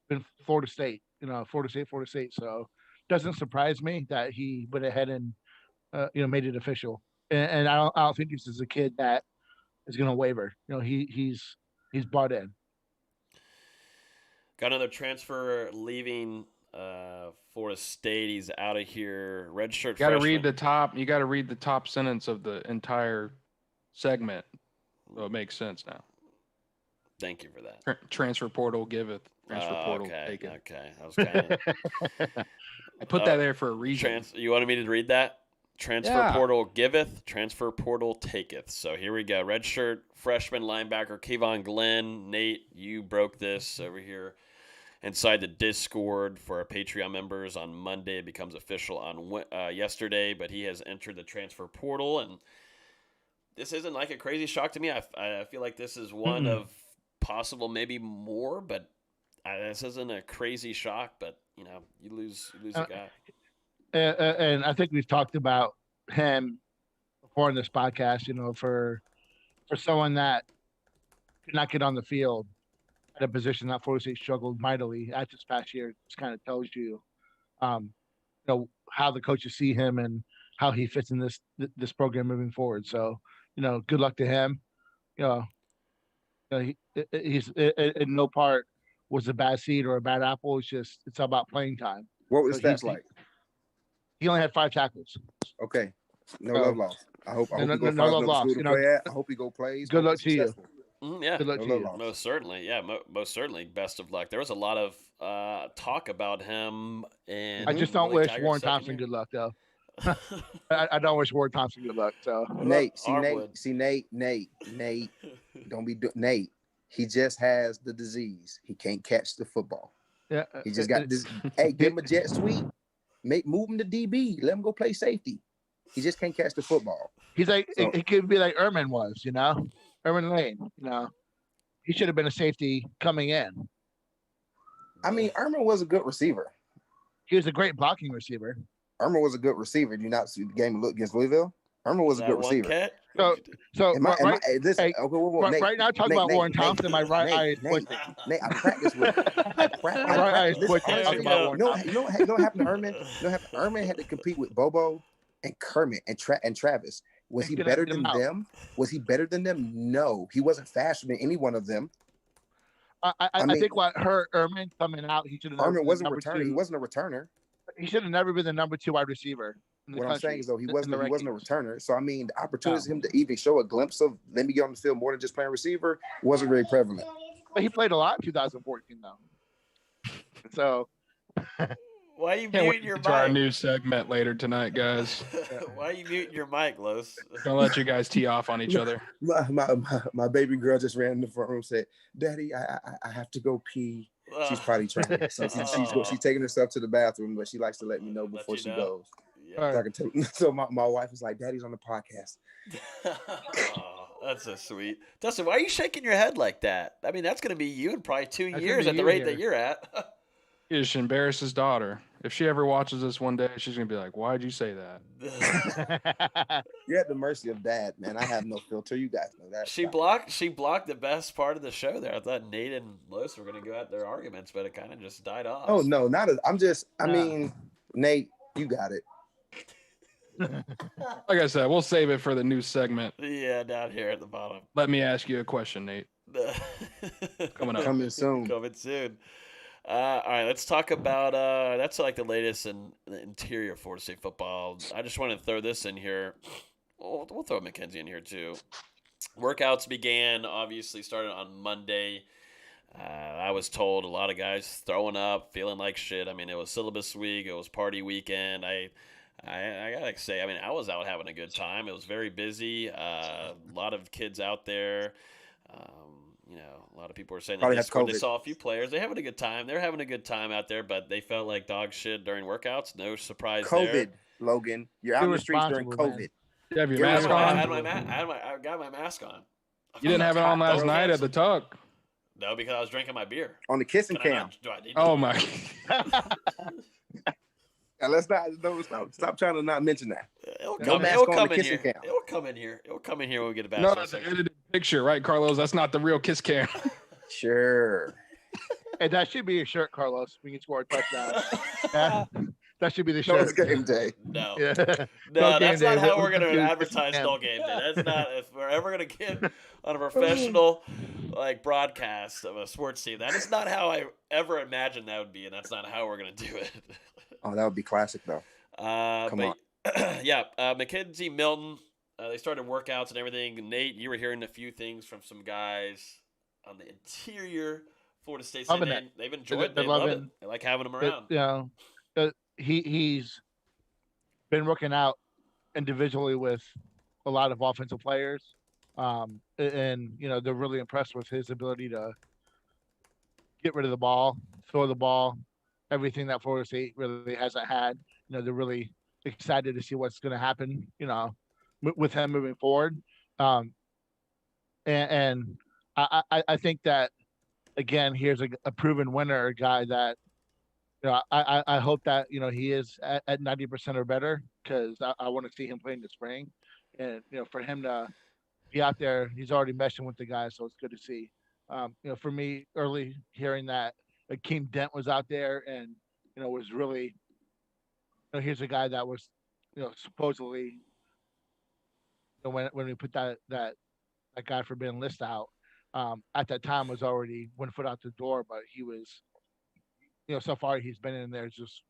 been Florida State. Florida State. So doesn't surprise me that he went ahead and made it official. And I don't think this is a kid that is going to waver. He's bought in. Got another transfer leaving Florida State. He's out of here. Redshirt. You got to read the top. You got to read the top sentence of the entire segment. So it makes sense now. Thank you for that. Transfer portal giveth. Transfer portal taketh. Okay. I was kind of. I put that there for a reason. You wanted me to read that? Transfer portal giveth, transfer portal taketh. So here we go. Redshirt freshman linebacker Kevon Glenn. Nate, you broke this over here inside the Discord for our Patreon members on Monday. It becomes official on yesterday, but he has entered the transfer portal, and this isn't like a crazy shock to me. I feel like this is one of possible, maybe more, but this isn't a crazy shock. But you lose a guy. And I think we've talked about him before in this podcast, for someone that could not get on the field at a position that Florida State struggled mightily at this past year. It just kind of tells you, how the coaches see him and how he fits in this program moving forward. So, good luck to him. He's in no part was a bad seed or a bad apple. It's all about playing time. What was the stats like? He only had 5 tackles. Okay. No love lost. I hope he go find another school to play at. I hope he go plays. Good luck to you. Yeah. Good luck to you. Most certainly. Yeah, most certainly. Best of luck. There was a lot of talk about him. And I just don't wish Warren Thompson good luck, though. I don't wish Warren Thompson good luck. So Nate, Nate, don't be Nate. He just has the disease. He can't catch the football. Yeah. He just got this. Hey, give him a jet sweep. Move him to DB. Let him go play safety. He just can't catch the football. He's like, it could be like Ehrman was, Ehrman Lane, he should have been a safety coming in. I mean, Ehrman was a good receiver. He was a great blocking receiver. Ehrman was a good receiver. Did you not see the game against Louisville? Ehrman was a good receiver. Right now, talking about Warren Thompson, my right eye is twitching. Nate, I practiced with him. My right eye is twitching. You know what happened to Ehrman? Ehrman had to compete with Bobo and Kermit and Travis. Was he better than them? Was he better than them? No, he wasn't faster than any one of them. I think what hurt Ehrman coming out, he should have. Ehrman wasn't a returner. He wasn't a returner. He should have never been the number 2 wide receiver. What I'm saying is, though, he wasn't a returner. So I mean, the opportunity for him to even show a glimpse of let me get on the field more than just playing receiver wasn't very prevalent. But he played a lot in 2014, though. So. Why are you muting your mic? Our new segment later tonight, guys. Why are you muting your mic, Los? Gonna let you guys tee off on each other. My baby girl just ran in the front room and said, "Daddy, I have to go pee." She's probably trying. So she's taking herself to the bathroom, but she likes to let me know before she goes. Yeah. So my wife is like, "Daddy's on the podcast." Oh, that's so sweet. Dustin, why are you shaking your head like that? I mean, that's going to be you in probably 2 years at the rate that you're at. He just embarrassed his daughter. If she ever watches this one day, she's gonna be like, "Why'd you say that?" You're at the mercy of Dad, man. I have no filter. You guys know that. She blocked the best part of the show there. I thought Nate and Los were gonna go at their arguments, but it kind of just died off. Oh no, I mean, Nate, you got it. Like I said, we'll save it for the new segment. Yeah, down here at the bottom. Let me ask you a question, Nate. Coming up. Coming soon. Coming soon. All right, let's talk about that's like the latest in the interior Florida State football. I just want to throw this in here. We'll throw McKenzie in here too. Workouts began, obviously started on Monday. I was told a lot of guys throwing up, feeling like shit. I mean, it was syllabus week, it was party weekend. I gotta say, I mean, I was out having a good time. It was very busy. A lot of kids out there. You know, a lot of people were saying they saw a few players. They're having a good time. They're having a good time out there, but they felt like dog shit during workouts. No surprise there. COVID, Logan. You're out in the streets during COVID. Man. You have your mask on? I got my mask on. You didn't have it on last night at the Tuck. No, because I was drinking my beer. On the kissing cam. Oh, my. Let's stop trying to not mention that. It'll come in here. It'll come in here. It'll come in here when we get a back. No, that's an edited picture, right, Carlos? That's not the real kiss cam. Sure. And that should be your shirt, Carlos. We can score a touchdown. Yeah. That should be the shirt. No, it's game day. No. Yeah. No, that's not how we're going to advertise No Game Day. That's not, if we're ever going to get on a professional broadcast of a sports team, that is not how I ever imagined that would be, and that's not how we're going to do it. Oh, that would be classic, though. Come on. Yeah, McKenzie Milton, they started workouts and everything. Nate, you were hearing a few things from some guys on the interior Florida State. They've enjoyed it. They love it. They like having him around. He's been working out individually with a lot of offensive players. And they're really impressed with his ability to get rid of the ball, throw the ball, everything that Florida State really hasn't had. They're really excited to see what's going to happen, with him moving forward. And I think that, again, here's a proven winner, a guy that, I hope that, he is at 90% or better, because I want to see him play in the spring. And, for him to be out there, he's already meshing with the guys, so it's good to see. For me, early hearing that Akeem Dent was out there and, was really, here's a guy that was, supposedly, when we put that guy for being list out, at that time was already 1 foot out the door, but he was, so far he's been in there just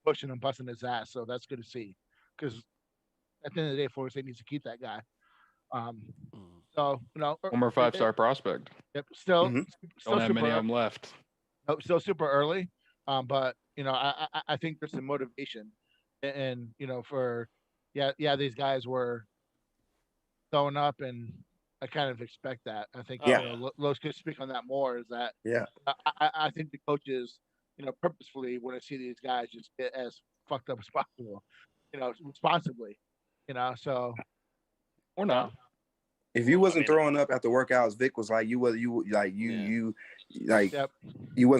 pushing and busting his ass. So that's good to see, because at the end of the day, Florida State needs to keep that guy. Former 5-star prospect. Yep. Still don't have many of them left. Still super early. But I think there's some motivation, and these guys were throwing up, and I kind of expect that. I think Los could speak on that more. Is that I think the coaches, purposefully want to see these guys just get as fucked up as possible, responsibly, so or not. If you wasn't throwing up after workouts, Vic was like, you wasn't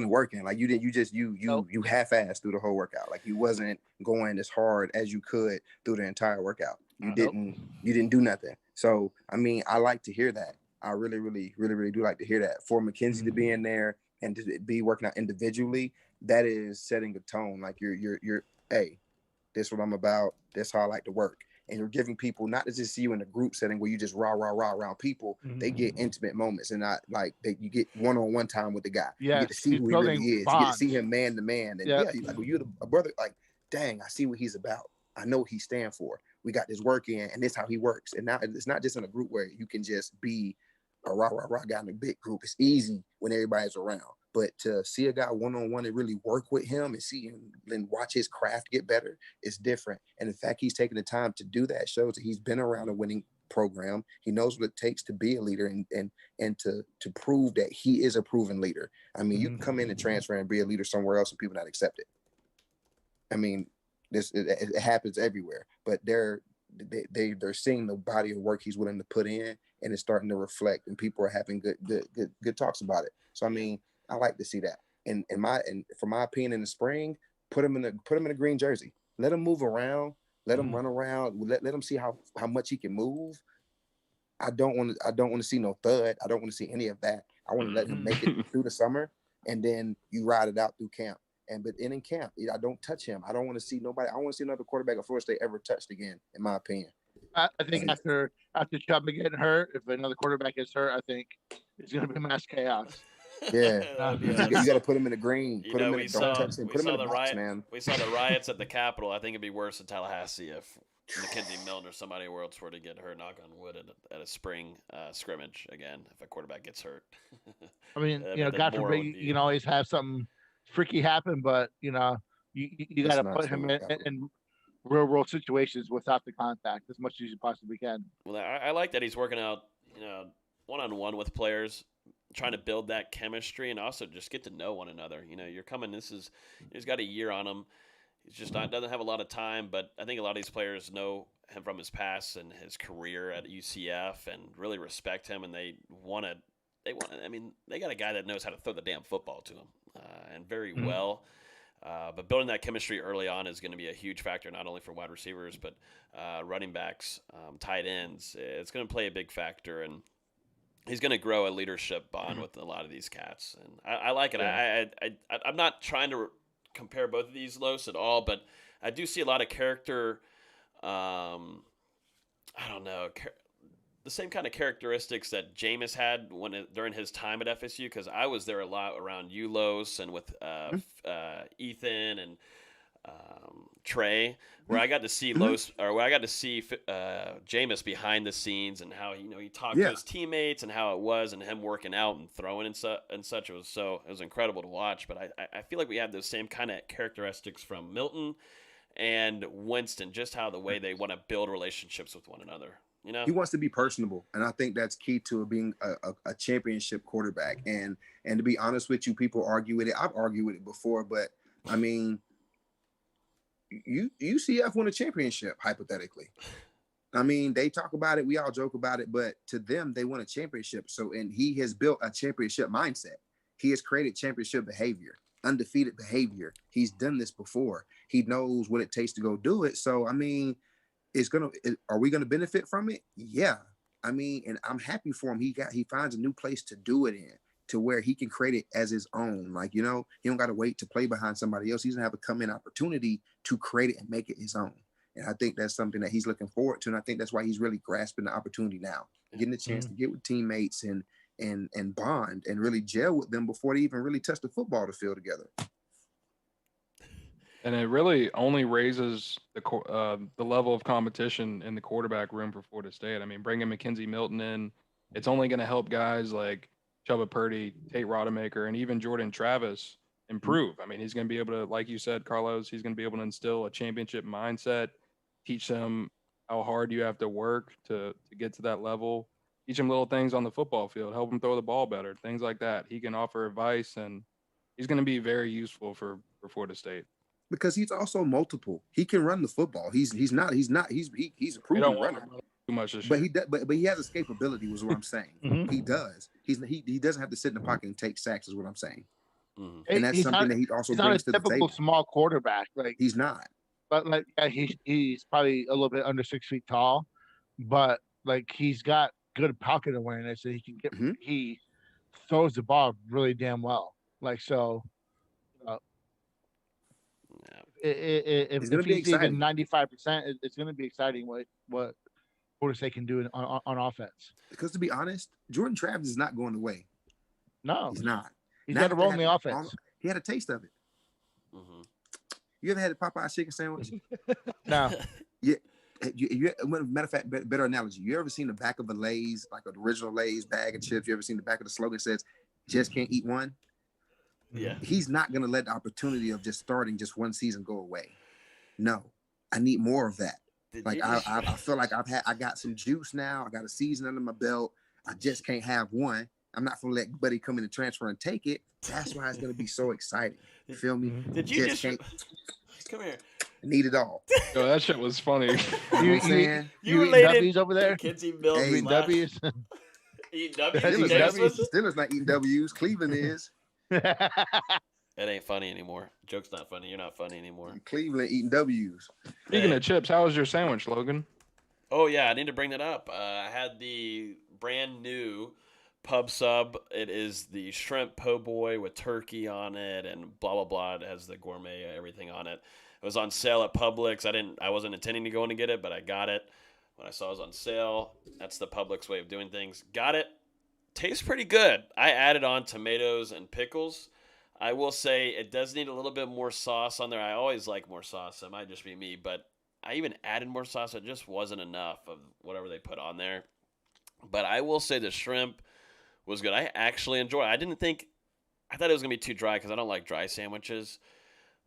working. Like you half-assed through the whole workout. Like you wasn't going as hard as you could through the entire workout. You didn't do nothing. So, I mean, I like to hear that. I really, really, really, really do like to hear that. For McKenzie to be in there and to be working out individually, that is setting a tone. Like you're, hey, this is what I'm about. That's how I like to work. And you're giving people not to just see you in a group setting where you just rah around people. They get intimate moments, and not like you get one-on-one time with the guy. Yeah, you get to see who he really is. Bonds. You get to see him man to man. And like when you're a brother, like, dang, I see what he's about. I know what he stands for. We got this work in, and this is how he works. And now it's not just in a group where you can just be a rah guy in a big group. It's easy when everybody's around. But to see a guy one-on-one and really work with him and see him and watch his craft get better is different. And the fact he's taking the time to do that shows that he's been around a winning program. He knows what it takes to be a leader and to prove that he is a proven leader. I mean, you can come in and transfer and be a leader somewhere else and people not accept it. I mean, it happens everywhere. But they're seeing the body of work he's willing to put in, and it's starting to reflect, and people are having good talks about it. So I mean, I like to see that. And for my opinion, in the spring, put him in a green jersey. Let him move around. Let him run around. Let him see how much he can move. I don't want to see no thud. I don't want to see any of that. I want to let him make it through the summer, and then you ride it out through camp. But in camp, I don't touch him. I don't want to see nobody. I want to see another quarterback at Florida State ever touched again, in my opinion. I think after Chubb getting hurt, if another quarterback gets hurt, I think it's going to be mass chaos. Yeah, you got to put him in the green. Put him in. Don't touch him. Put him in the box, man. We saw the riots at the Capitol. I think it'd be worse in Tallahassee if McKenzie Milton or somebody else were to get hurt. Knock on wood at a spring scrimmage again. If a quarterback gets hurt. I mean, God forbid, you can always have something freaky happen, but you got to put him in real world situations without the contact as much as you possibly can. Well, I like that he's working out, one-on-one with players, trying to build that chemistry and also just get to know one another. You're coming. He's got a year on him. He's just doesn't have a lot of time, but I think a lot of these players know him from his past and his career at UCF and really respect him, and they want to. I mean, they got a guy that knows how to throw the damn football to him, and very well. But building that chemistry early on is going to be a huge factor, not only for wide receivers, but running backs, tight ends. It's going to play a big factor, and he's going to grow a leadership bond with a lot of these cats. And I like it. Yeah. I'm not trying to compare both of these Los at all, but I do see a lot of character. I don't know. The same kind of characteristics that Jameis had during his time at FSU, because I was there a lot around you, Los, and with Ethan and Trey, where I got to see Jameis behind the scenes and how he talked to his teammates and how it was, and him working out and throwing and such. It was incredible to watch. But I feel like we have those same kind of characteristics from Milton and Winston, just how the way they want to build relationships with one another. He wants to be personable, and I think that's key to being a championship quarterback. And to be honest with you, people argue with it. I've argued with it before, but I mean, UCF won a championship hypothetically. I mean, they talk about it, we all joke about it, but to them, they won a championship. And he has built a championship mindset. He has created championship behavior, undefeated behavior. He's done this before. He knows what it takes to go do it. So I mean, are we gonna benefit from it? Yeah. I mean, and I'm happy for him. He finds a new place to do it in, to where he can create it as his own. Like, he don't got to wait to play behind somebody else. He's gonna have a come in opportunity to create it and make it his own. And I think that's something that he's looking forward to. And I think that's why he's really grasping the opportunity now, getting a chance to get with teammates and bond and really gel with them before they even really touch the football to field together. And it really only raises the level of competition in the quarterback room for Florida State. I mean, bringing McKenzie Milton in, it's only going to help guys like Chubba Purdy, Tate Rodemaker, and even Jordan Travis improve. I mean, he's going to be able to, like you said, Carlos, he's going to be able to instill a championship mindset, teach them how hard you have to work to get to that level, teach them little things on the football field, help them throw the ball better, things like that. He can offer advice, and he's going to be very useful for Florida State. Because he's also multiple. He can run the football. He's a proven runner. Too much this but he has escapability, was what I'm saying. He does. He doesn't have to sit in the pocket and take sacks, is what I'm saying. And that's something that he also brings to the table. He's not a typical small quarterback. Like, he's not. But like he's probably a little bit under 6 feet tall, but like he's got good pocket awareness, and he can get he throws the ball really damn well. Like, so if he's even 95%, it's going to be exciting what Florida State can do on offense. Because to be honest, Jordan Travis is not going away. No, he's not. He's got a role in the offense. He had a taste of it. You ever had a Popeye chicken sandwich? No. Yeah. Matter of fact, better analogy. You ever seen the back of a Lay's, like an original Lay's bag of chips? You ever seen the back of the slogan says, "Just can't eat one"? Yeah. He's not going to let the opportunity of just starting just one season go away. No, I need more of that. I feel like I got some juice now. I got a season under my belt. I just can't have one. I'm not going to let Buddy come in and transfer and take it. That's why it's going to be so exciting. You feel me? Did you just come here? Need it all. Yo, that shit was funny. You eating W's over there? McKenzie Milton. Eating W's? Eating W's? Steelers not eating W's. Cleveland is. It ain't funny anymore. Joke's not funny. You're not funny anymore. Cleveland eating W's. Speaking of chips, how was your sandwich, Logan? Oh yeah, I need to bring that up. I had the brand new pub sub. It is the shrimp po' boy with turkey on it and blah blah blah. It has the gourmet everything on it. It was on sale at Publix. I wasn't intending to go in to get it, but I got it when I saw it was on sale. That's the Publix way of doing things. Got it. Tastes pretty good. I added on tomatoes and pickles. I will say it does need a little bit more sauce on there. I always like more sauce. It might just be me, but I even added more sauce. It just wasn't enough of whatever they put on there. But I will say the shrimp was good. I actually enjoyed it. I thought it was going to be too dry because I don't like dry sandwiches.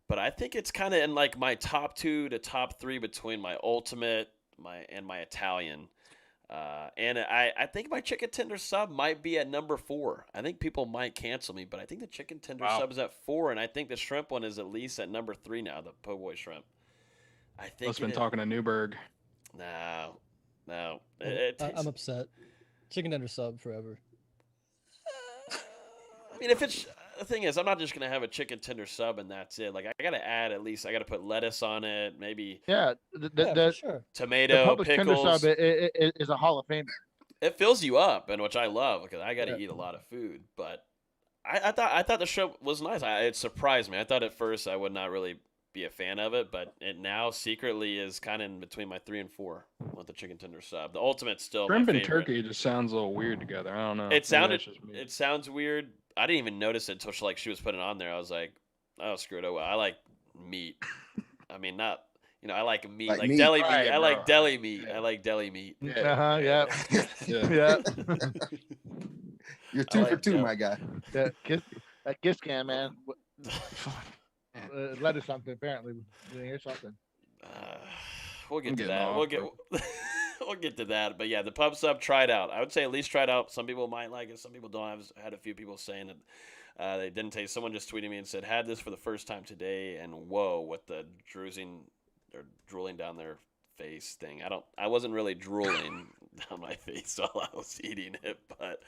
But I think it's kind of in like my top 2 to top 3 between my ultimate and my Italian. And I think my chicken tender sub might be at number 4. I think people might cancel me, but I think the chicken tender sub is at 4, and I think the shrimp one is at least at number 3 now, the po' boy shrimp. I think Must have been talking to Newberg. No. I'm upset. Chicken tender sub forever. I mean, the thing is, I'm not just gonna have a chicken tender sub and that's it. Like I gotta add at least. I gotta put lettuce on it, maybe. Yeah, For sure. Tomato, the Publix pickles. tender sub is a Hall of Famer. It fills you up, and which I love because I gotta eat a lot of food. But I thought the shrimp was nice. It surprised me. I thought at first I would not really be a fan of it, but it now secretly is kind of in between my 3 and 4 with the chicken tender sub. The ultimate's still Shrimp my and favorite. turkey just sounds a little weird together. I don't know. It sounds weird. I didn't even notice it until she was putting it on there. I was like, oh, screw it. Oh, well, I like meat. I mean, not, I like meat, like meat. deli Right, meat. I bro. like deli meat. I like deli meat. Yeah. Yeah. Yeah. You're 2 for like 2, that. my guy. That kiss cam, man. Led to something apparently. Here's something. We'll get I'm to getting that. off, We'll get to that. But yeah, the pub sub, try it out. I would say at least try it out. Some people might like it. Some people don't. I've had a few people saying that they didn't taste. Someone just tweeted me and said, had this for the first time today, and whoa, what the drooling down their face thing. I wasn't really drooling down my face while I was eating it, but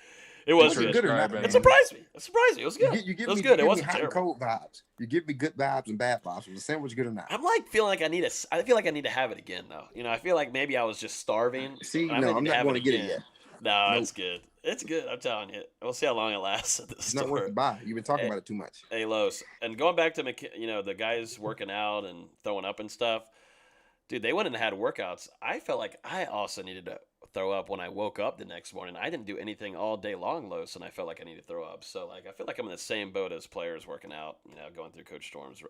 it was good. or not, It surprised me. It was good. You it was me, good. You It give me wasn't hot and terrible. cold vibes. You give me good vibes and bad vibes. Was the sandwich good or not? I'm like feeling like I feel like I need to have it again though. I feel like maybe I was just starving. See, and no, I'm not going to get it again. yet. No, Nope. it's good. It's good. I'm telling you. We'll see how long it lasts at the It's not worth store. the buy. You've been talking about it too much. Hey, Los. And going back to the guys working out and throwing up and stuff. Dude, they went and had workouts. I felt like I also needed to throw up when I woke up the next morning. I didn't do anything all day long, Los, and I felt like I needed to throw up. So, I feel like I'm in the same boat as players working out, going through Coach Storm's,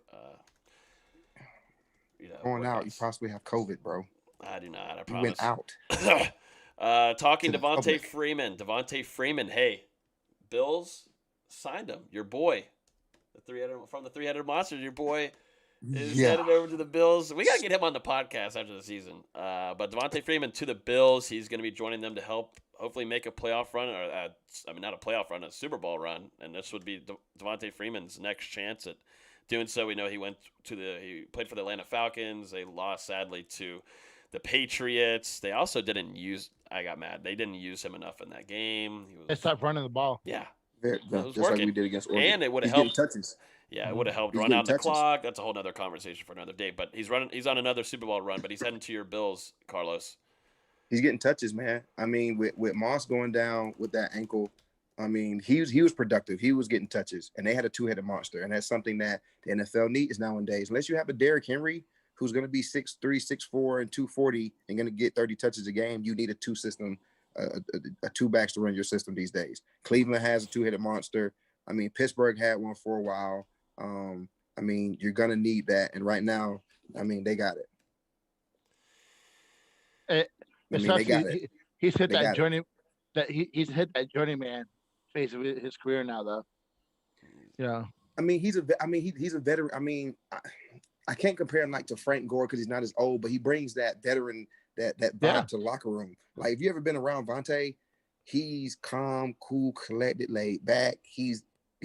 Going out, you workouts. possibly have COVID, bro. I do not. I You promise. went out. Talking To the Devontae public. Freeman. Devontae Freeman. Hey, Bills signed him. Your boy, from the 3-headed monster. Your boy is Yeah. headed over to the Bills. We gotta get him on the podcast after the season. But Devontae Freeman to the Bills. He's going to be joining them to help hopefully make a playoff run, or not a playoff run, a Super Bowl run. And this would be Devontae Freeman's next chance at doing so. We know he played for the Atlanta Falcons. They lost sadly to the Patriots. They also didn't use. I got mad. They didn't use him enough in that game. They stopped running the ball. Yeah, Very, was just like working. we did against Oregon. and it would have He's getting helped. touches. Yeah, it would have helped He's run out the getting touches. clock. That's a whole other conversation for another day. But he's on another Super Bowl run. But he's heading to your Bills, Carlos. He's getting touches, man. I mean, with Moss going down with that ankle, I mean, he was productive. He was getting touches, and they had a 2-headed monster, and that's something that the NFL needs nowadays. Unless you have a Derrick Henry who's going to be 6'3", 6'4", and 240, and going to get 30 touches a game, you need a two backs to run your system these days. Cleveland has a 2-headed monster. I mean, Pittsburgh had one for a while. I mean, you're going to need that, and right now, I mean, they got it. I mean, they got it. He's hit They that got it. journey. He's hit that journeyman phase of his career now, though. Yeah. I mean, he's a veteran. I mean, I can't compare him like to Frank Gore because he's not as old, but he brings that veteran that vibe Yeah. to the locker room. Like, if you ever been around Vontae, he's calm, cool, collected, laid back. He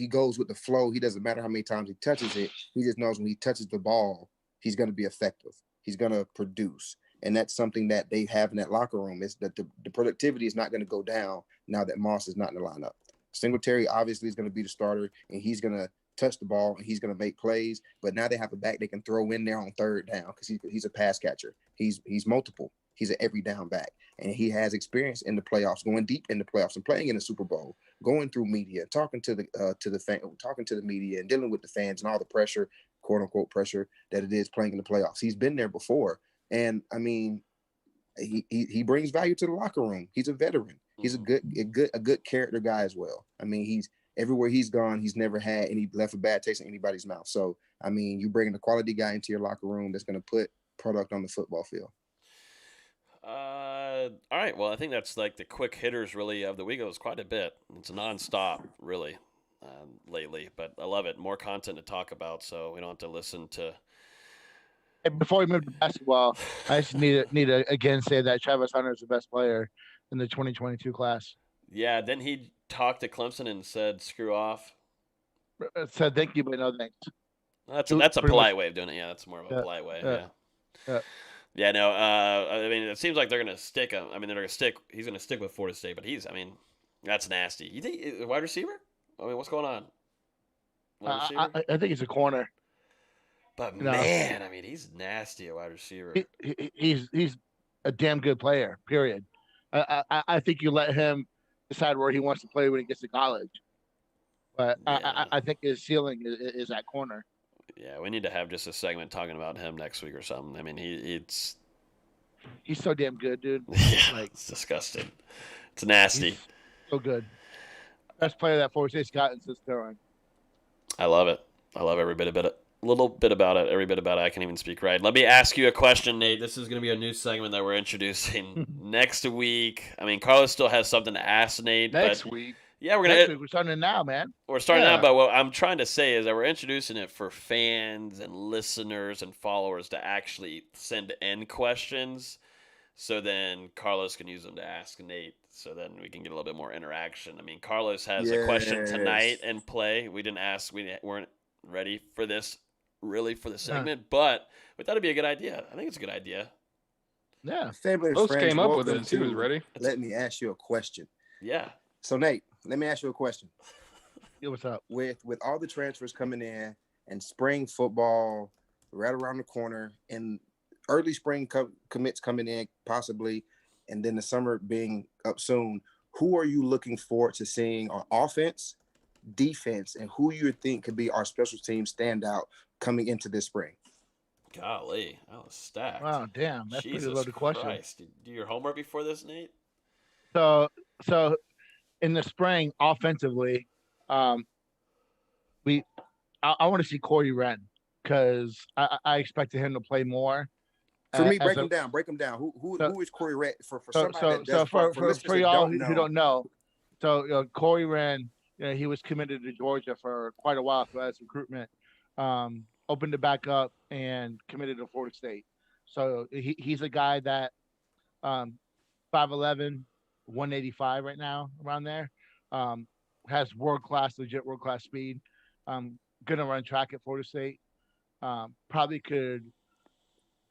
goes with the flow. He doesn't matter how many times he touches it. He just knows when he touches the ball, he's going to be effective. He's going to produce. And that's something that they have in that locker room, is that the productivity is not going to go down now that Moss is not in the lineup. Singletary obviously is going to be the starter, and he's going to touch the ball and he's going to make plays. But now they have a back they can throw in there on third down because he's a pass catcher. He's multiple. He's an every down back, and he has experience in the playoffs, going deep in the playoffs and playing in the Super Bowl, going through media, talking to the media, and dealing with the fans and all the pressure, quote unquote pressure that it is playing in the playoffs. He's been there before, and I mean, he brings value to the locker room. He's a veteran. He's a good character guy as well. I mean, he's everywhere he's gone, he's never had any left a bad taste in anybody's mouth. So I mean, you bringing a quality guy into your locker room that's going to put product on the football field. All right. Well, I think that's like the quick hitters really of the week. It was quite a bit. It's nonstop, really, lately. But I love it. More content to talk about, so we don't have to listen to. And before we move to basketball, I just need to again say that Travis Hunter is the best player in the 2022 class. Yeah. Then he talked to Clemson and said, "Screw off." Said thank you, but no thanks. That's a polite way of doing it. Yeah, that's more of a polite way. Yeah. Yeah, no. I mean, it seems like they're gonna stick him. I mean, he's gonna stick with Florida State, but I mean, that's nasty. You think wide receiver? I mean, what's going on? I think he's a corner. But man, I mean, he's nasty at wide receiver. He's a damn good player. Period. I think you let him decide where he wants to play when he gets to college. But yeah. I think his ceiling is that corner. Yeah, we need to have just a segment talking about him next week or something. I mean, he's so damn good, dude. Yeah, it's disgusting. It's nasty. He's so good. Best player that Florida State's gotten since Durham. I love it. I love every bit of it. Little bit about it, every bit about it. I can't even speak right. Let me ask you a question, Nate. This is going to be a new segment that we're introducing next week. I mean, Carlos still has something to ask Nate. Next week. Yeah, we're starting now, man. We're starting now, but what I'm trying to say is that we're introducing it for fans and listeners and followers to actually send in questions, so then Carlos can use them to ask Nate, so then we can get a little bit more interaction. I mean, Carlos has a question tonight in play. We weren't ready for this, really, for the segment, but we thought it'd be a good idea. I think it's a good idea. Yeah. Rose came up with it. He was ready. Let me ask you a question. Yeah. So, Nate, let me ask you a question. Yeah, what's up? With all the transfers coming in and spring football right around the corner and early spring commits coming in possibly, and then the summer being up soon, who are you looking forward to seeing on offense, defense, and who you think could be our special team standout coming into this spring? Golly, that was stacked. Wow, damn. That's Jesus pretty loaded question. Christ. Did you do your homework before this, Nate? So in the spring, offensively, I want to see Corey Wren because I expected him to play more. For me, break him down. Who is Corey Wren for somebody for y'all who don't know? So Corey Wren, he was committed to Georgia for quite a while for his recruitment. Opened it back up and committed to Florida State. So he's a guy that 5'11", 185 right now, around there. Has legit world-class speed. Gonna run track at Florida State. Probably could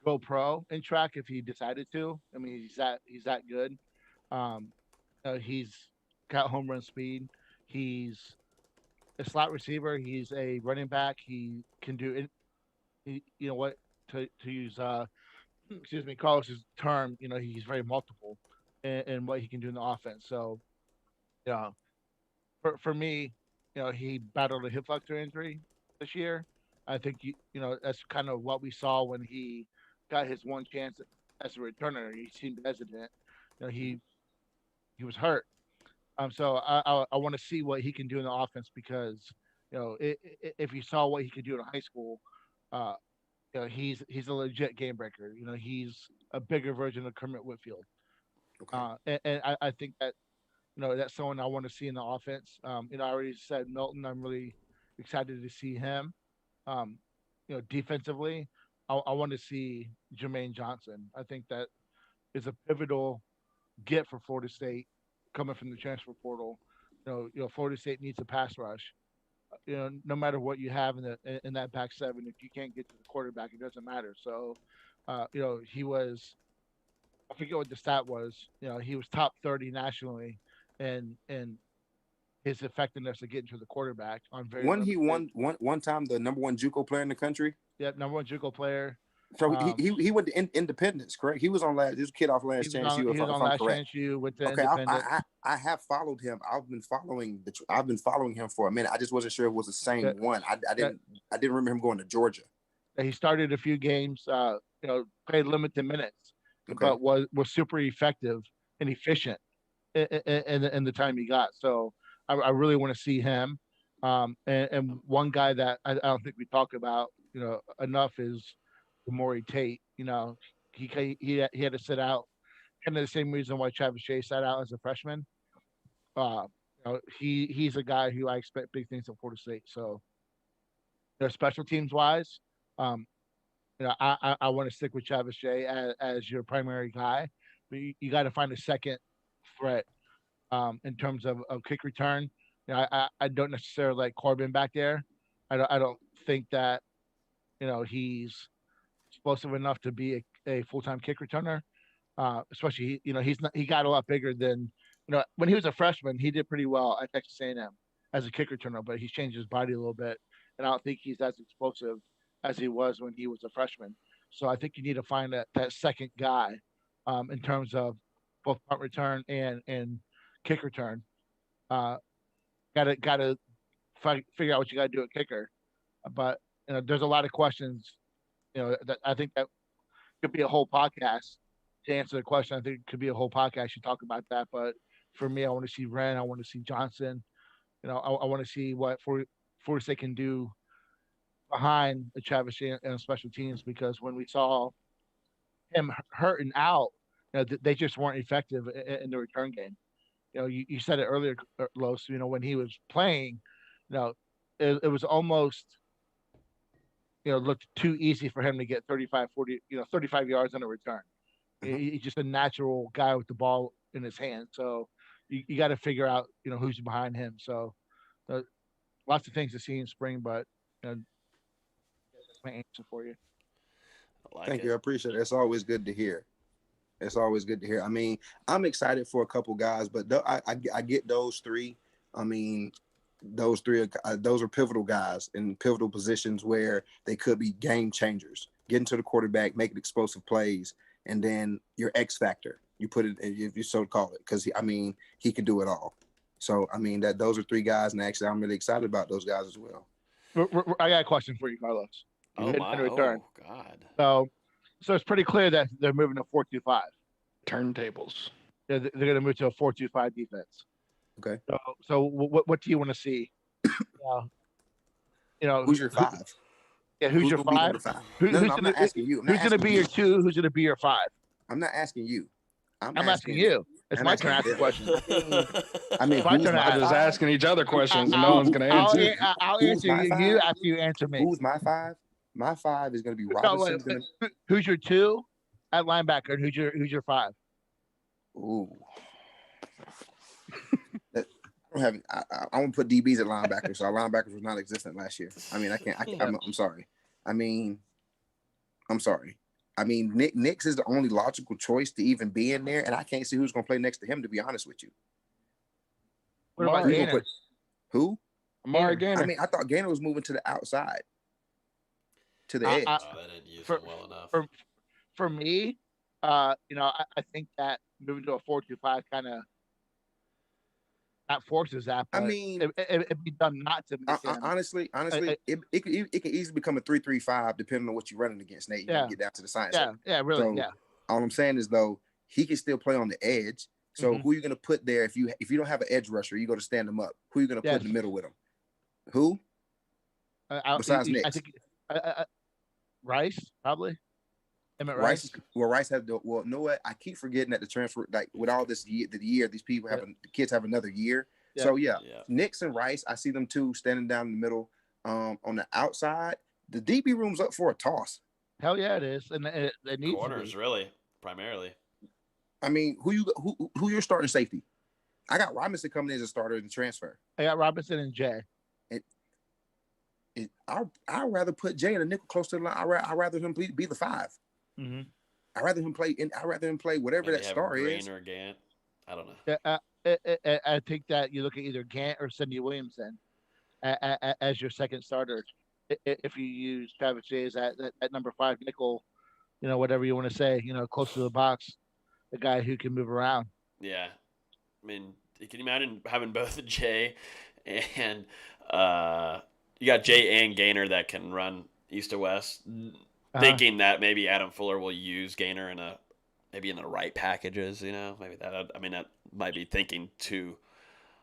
go pro in track if he decided to. I mean, he's that good. He's got home run speed. He's a slot receiver. He's a running back. He can do it. You know what? To use Carlos's term, he's very multiple in what he can do in the offense. So, for me, he battled a hip flexor injury this year. I think that's kind of what we saw when he got his one chance as a returner. He seemed hesitant. He was hurt. So I want to see what he can do in the offense because if you saw what he could do in high school, he's a legit game breaker. He's a bigger version of Kermit Whitfield. Okay. And I think that that's someone I want to see in the offense. I already said Milton. I'm really excited to see him. Defensively, I want to see Jermaine Johnson. I think that is a pivotal get for Florida State coming from the transfer portal. Florida State needs a pass rush. No matter what you have in that back seven, if you can't get to the quarterback, it doesn't matter. So, he was, I forget what the stat was. He was top 30 nationally in his effectiveness of getting to the quarterback on very When he limited. one time the number one JUCO player in the country. Yep, number one JUCO player. So he went to Independence, correct? He was on this kid off Last Chance U. He was on Last Chance U with the Okay, Independence. I have followed him. I've been following him for a minute. I just wasn't sure it was the same one. I didn't remember him going to Georgia. He started a few games. Played limited minutes, but was super effective and efficient in the time he got. So I really want to see him. And one guy that I don't think we talk about enough is Maury Tate. He had to sit out, kind of the same reason why Travis Shea sat out as a freshman. He's a guy who I expect big things at Florida State. So, special teams wise, I want to stick with Travis Shea as your primary guy, but you got to find a second threat in terms of kick return. I don't necessarily like Corbin back there. I don't think that he's explosive enough to be a full-time kick returner. Especially he got a lot bigger than when he was a freshman. He did pretty well at Texas A&M as a kick returner, but he's changed his body a little bit, and I don't think he's as explosive as he was when he was a freshman. So I think you need to find that second guy in terms of both punt return and kick return. Gotta figure out what you got to do at kicker, but there's a lot of questions. That I think that could be a whole podcast to answer the question. I think it could be a whole podcast to talk about that. But for me, I want to see Wren. I want to see Johnson. I want to see what Florida State can do behind the Travis Shea and special teams, because when we saw him hurting out, they just weren't effective in the return game. You said it earlier, Los. When he was playing, it was almost looked too easy for him to get 35, 40, 35 yards on a return. Mm-hmm. He's just a natural guy with the ball in his hand. So you got to figure out, who's behind him. So lots of things to see in spring, but that's my answer for you. Thank you. I appreciate it. It's always good to hear. I mean, I'm excited for a couple guys, but I get those three. I mean, those are pivotal guys in pivotal positions where they could be game changers, getting to the quarterback, making explosive plays, and then your X factor, you put it, if you so call it, because he can do it all. So those are three guys, and actually I'm really excited about those guys as well. I got a question for you, Carlos. In return. Oh God. So it's pretty clear that they're moving to 4-2-5. Turntables. They're going to move to a 4-2-5 defense. Okay. So what do you want to see? Who's your five? Who's your five? I'm not asking you. Who's going to be your two? Who's going to be your five? I'm not asking you. I'm asking you. It's my turn to ask the question. We're just asking each other questions, and no one's going to answer. I'll answer you after you answer me. Who's my five? My five is going to be Robinson. Who's your two at linebacker? And who's your five? Ooh. I want to put DBs at linebackers, so our linebackers was not existent last year. I can't. I'm sorry. I'm sorry. Nix is the only logical choice to even be in there, and I can't see who's going to play next to him, to be honest with you. What about Gainer? Who? Amari Gainer. I thought Gainer was moving to the outside, to the edge. They didn't use him well enough. For me, I think that moving to a 4-2-5 kind of not forces that. But it'd be done not to. Honestly, it can easily become a 3-3-5 depending on what you're running against. Nate, you get down to the science. Really. So, all I'm saying is though, he can still play on the edge. So who are you going to put there if you don't have an edge rusher? You go to stand him up. Who are you going to put in the middle with him? Who? Besides Nix? I think Rice probably. Rice. Well, Rice has you know what? I keep forgetting that the transfer, like with all this year, these people the kids have another year. Yeah. So Nix and Rice, I see them two standing down in the middle. On the outside, the DB room's up for a toss. Hell yeah, it is, and it needs corners really primarily. Who your starting safety? I got Robinson coming in as a starter in the transfer. I got Robinson and Jay. I'd rather put Jay in a nickel close to the line. I'd rather him be the 5. Mm-hmm. I'd rather him play whatever that star is. Or Gant. I don't know. I think that you look at either Gant or Sidney Williamson as your second starter. If you use Travis Jay as that number 5 nickel, whatever you want to say, close to the box, the guy who can move around. Yeah. I mean, can you imagine having both Jay and you got Jay and Gaynor that can run east to west, thinking that maybe Adam Fuller will use Gaynor maybe in the right packages, maybe that. I mean, that might be thinking too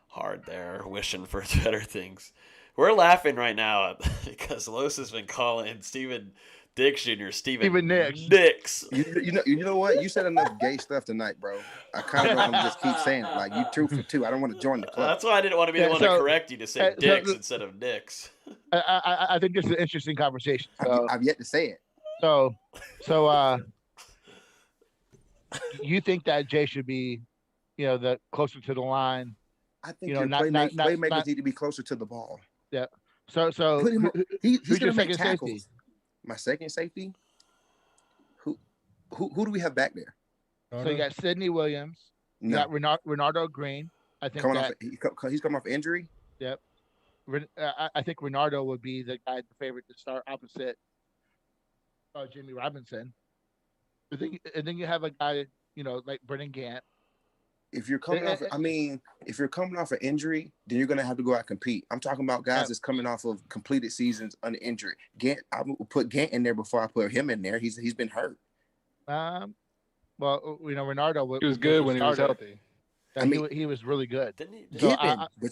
hard there, wishing for better things. We're laughing right now because Los has been calling Steven Dix Jr. Steven Dix. You know what? You said enough gay stuff tonight, bro. I kind of don't want to just keep saying it. Like, you 2 for 2. I don't want to join the club. That's why I didn't want to be the one to correct you to say Dix instead of Dix. I think this is an interesting conversation. So, I've yet to say it. So, you think that Jay should be, the closer to the line? I think playmakers need to be closer to the ball. Yeah. So he's who's your going to make second tackles. safety? My second safety? Who do we have back there? So you got Sidney Williams. You got Renardo Green. I think he's coming off injury. Yep. I think Renardo would be the guy, the favorite to start opposite Jamie Robinson. And then you have a guy, like Brennan Gant. If you're coming off an injury, then you're gonna have to go out and compete. I'm talking about guys that's coming off of completed seasons under injury. Gant, I would put Gant in there before I put him in there. He's been hurt. Well, Renardo he was good when he was healthy. He was really good. But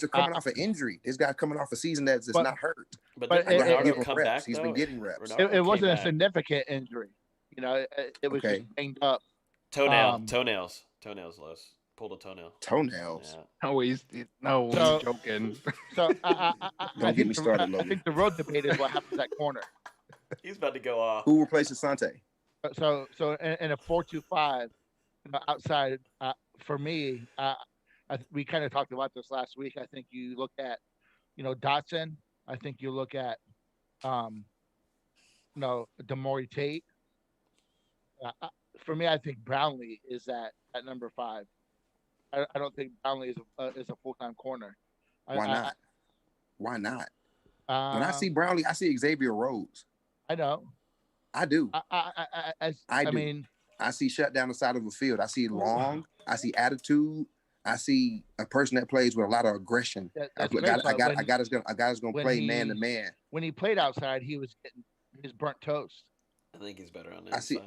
you're coming off an injury. This guy coming off a season that's not hurt. But Renardo come back. He's been getting reps. It wasn't a significant injury. It was just banged up. Toenails, Los. Pulled a toenail. Toenails. Yeah. He's joking. So Don't get me started, Logan. I think the road debate is what happens at corner. He's about to go off. Who replaces Sante? So in a 4-2-5, outside for me, we kind of talked about this last week. I think you look at, Dotson. I think you look at, Demore Tate. For me, I think Brownlee is at number 5. I don't think Brownlee is a full-time corner. Why not? Why not? When I see Brownlee, I see Xavier Rhodes. I know. I do. I do. mean, I see shut down the side of a field. I see long. I see attitude. I see a person that plays with a lot of aggression. A guy that's gonna play man to man. When he played outside, he was getting his burnt toast. I think he's better on that. I see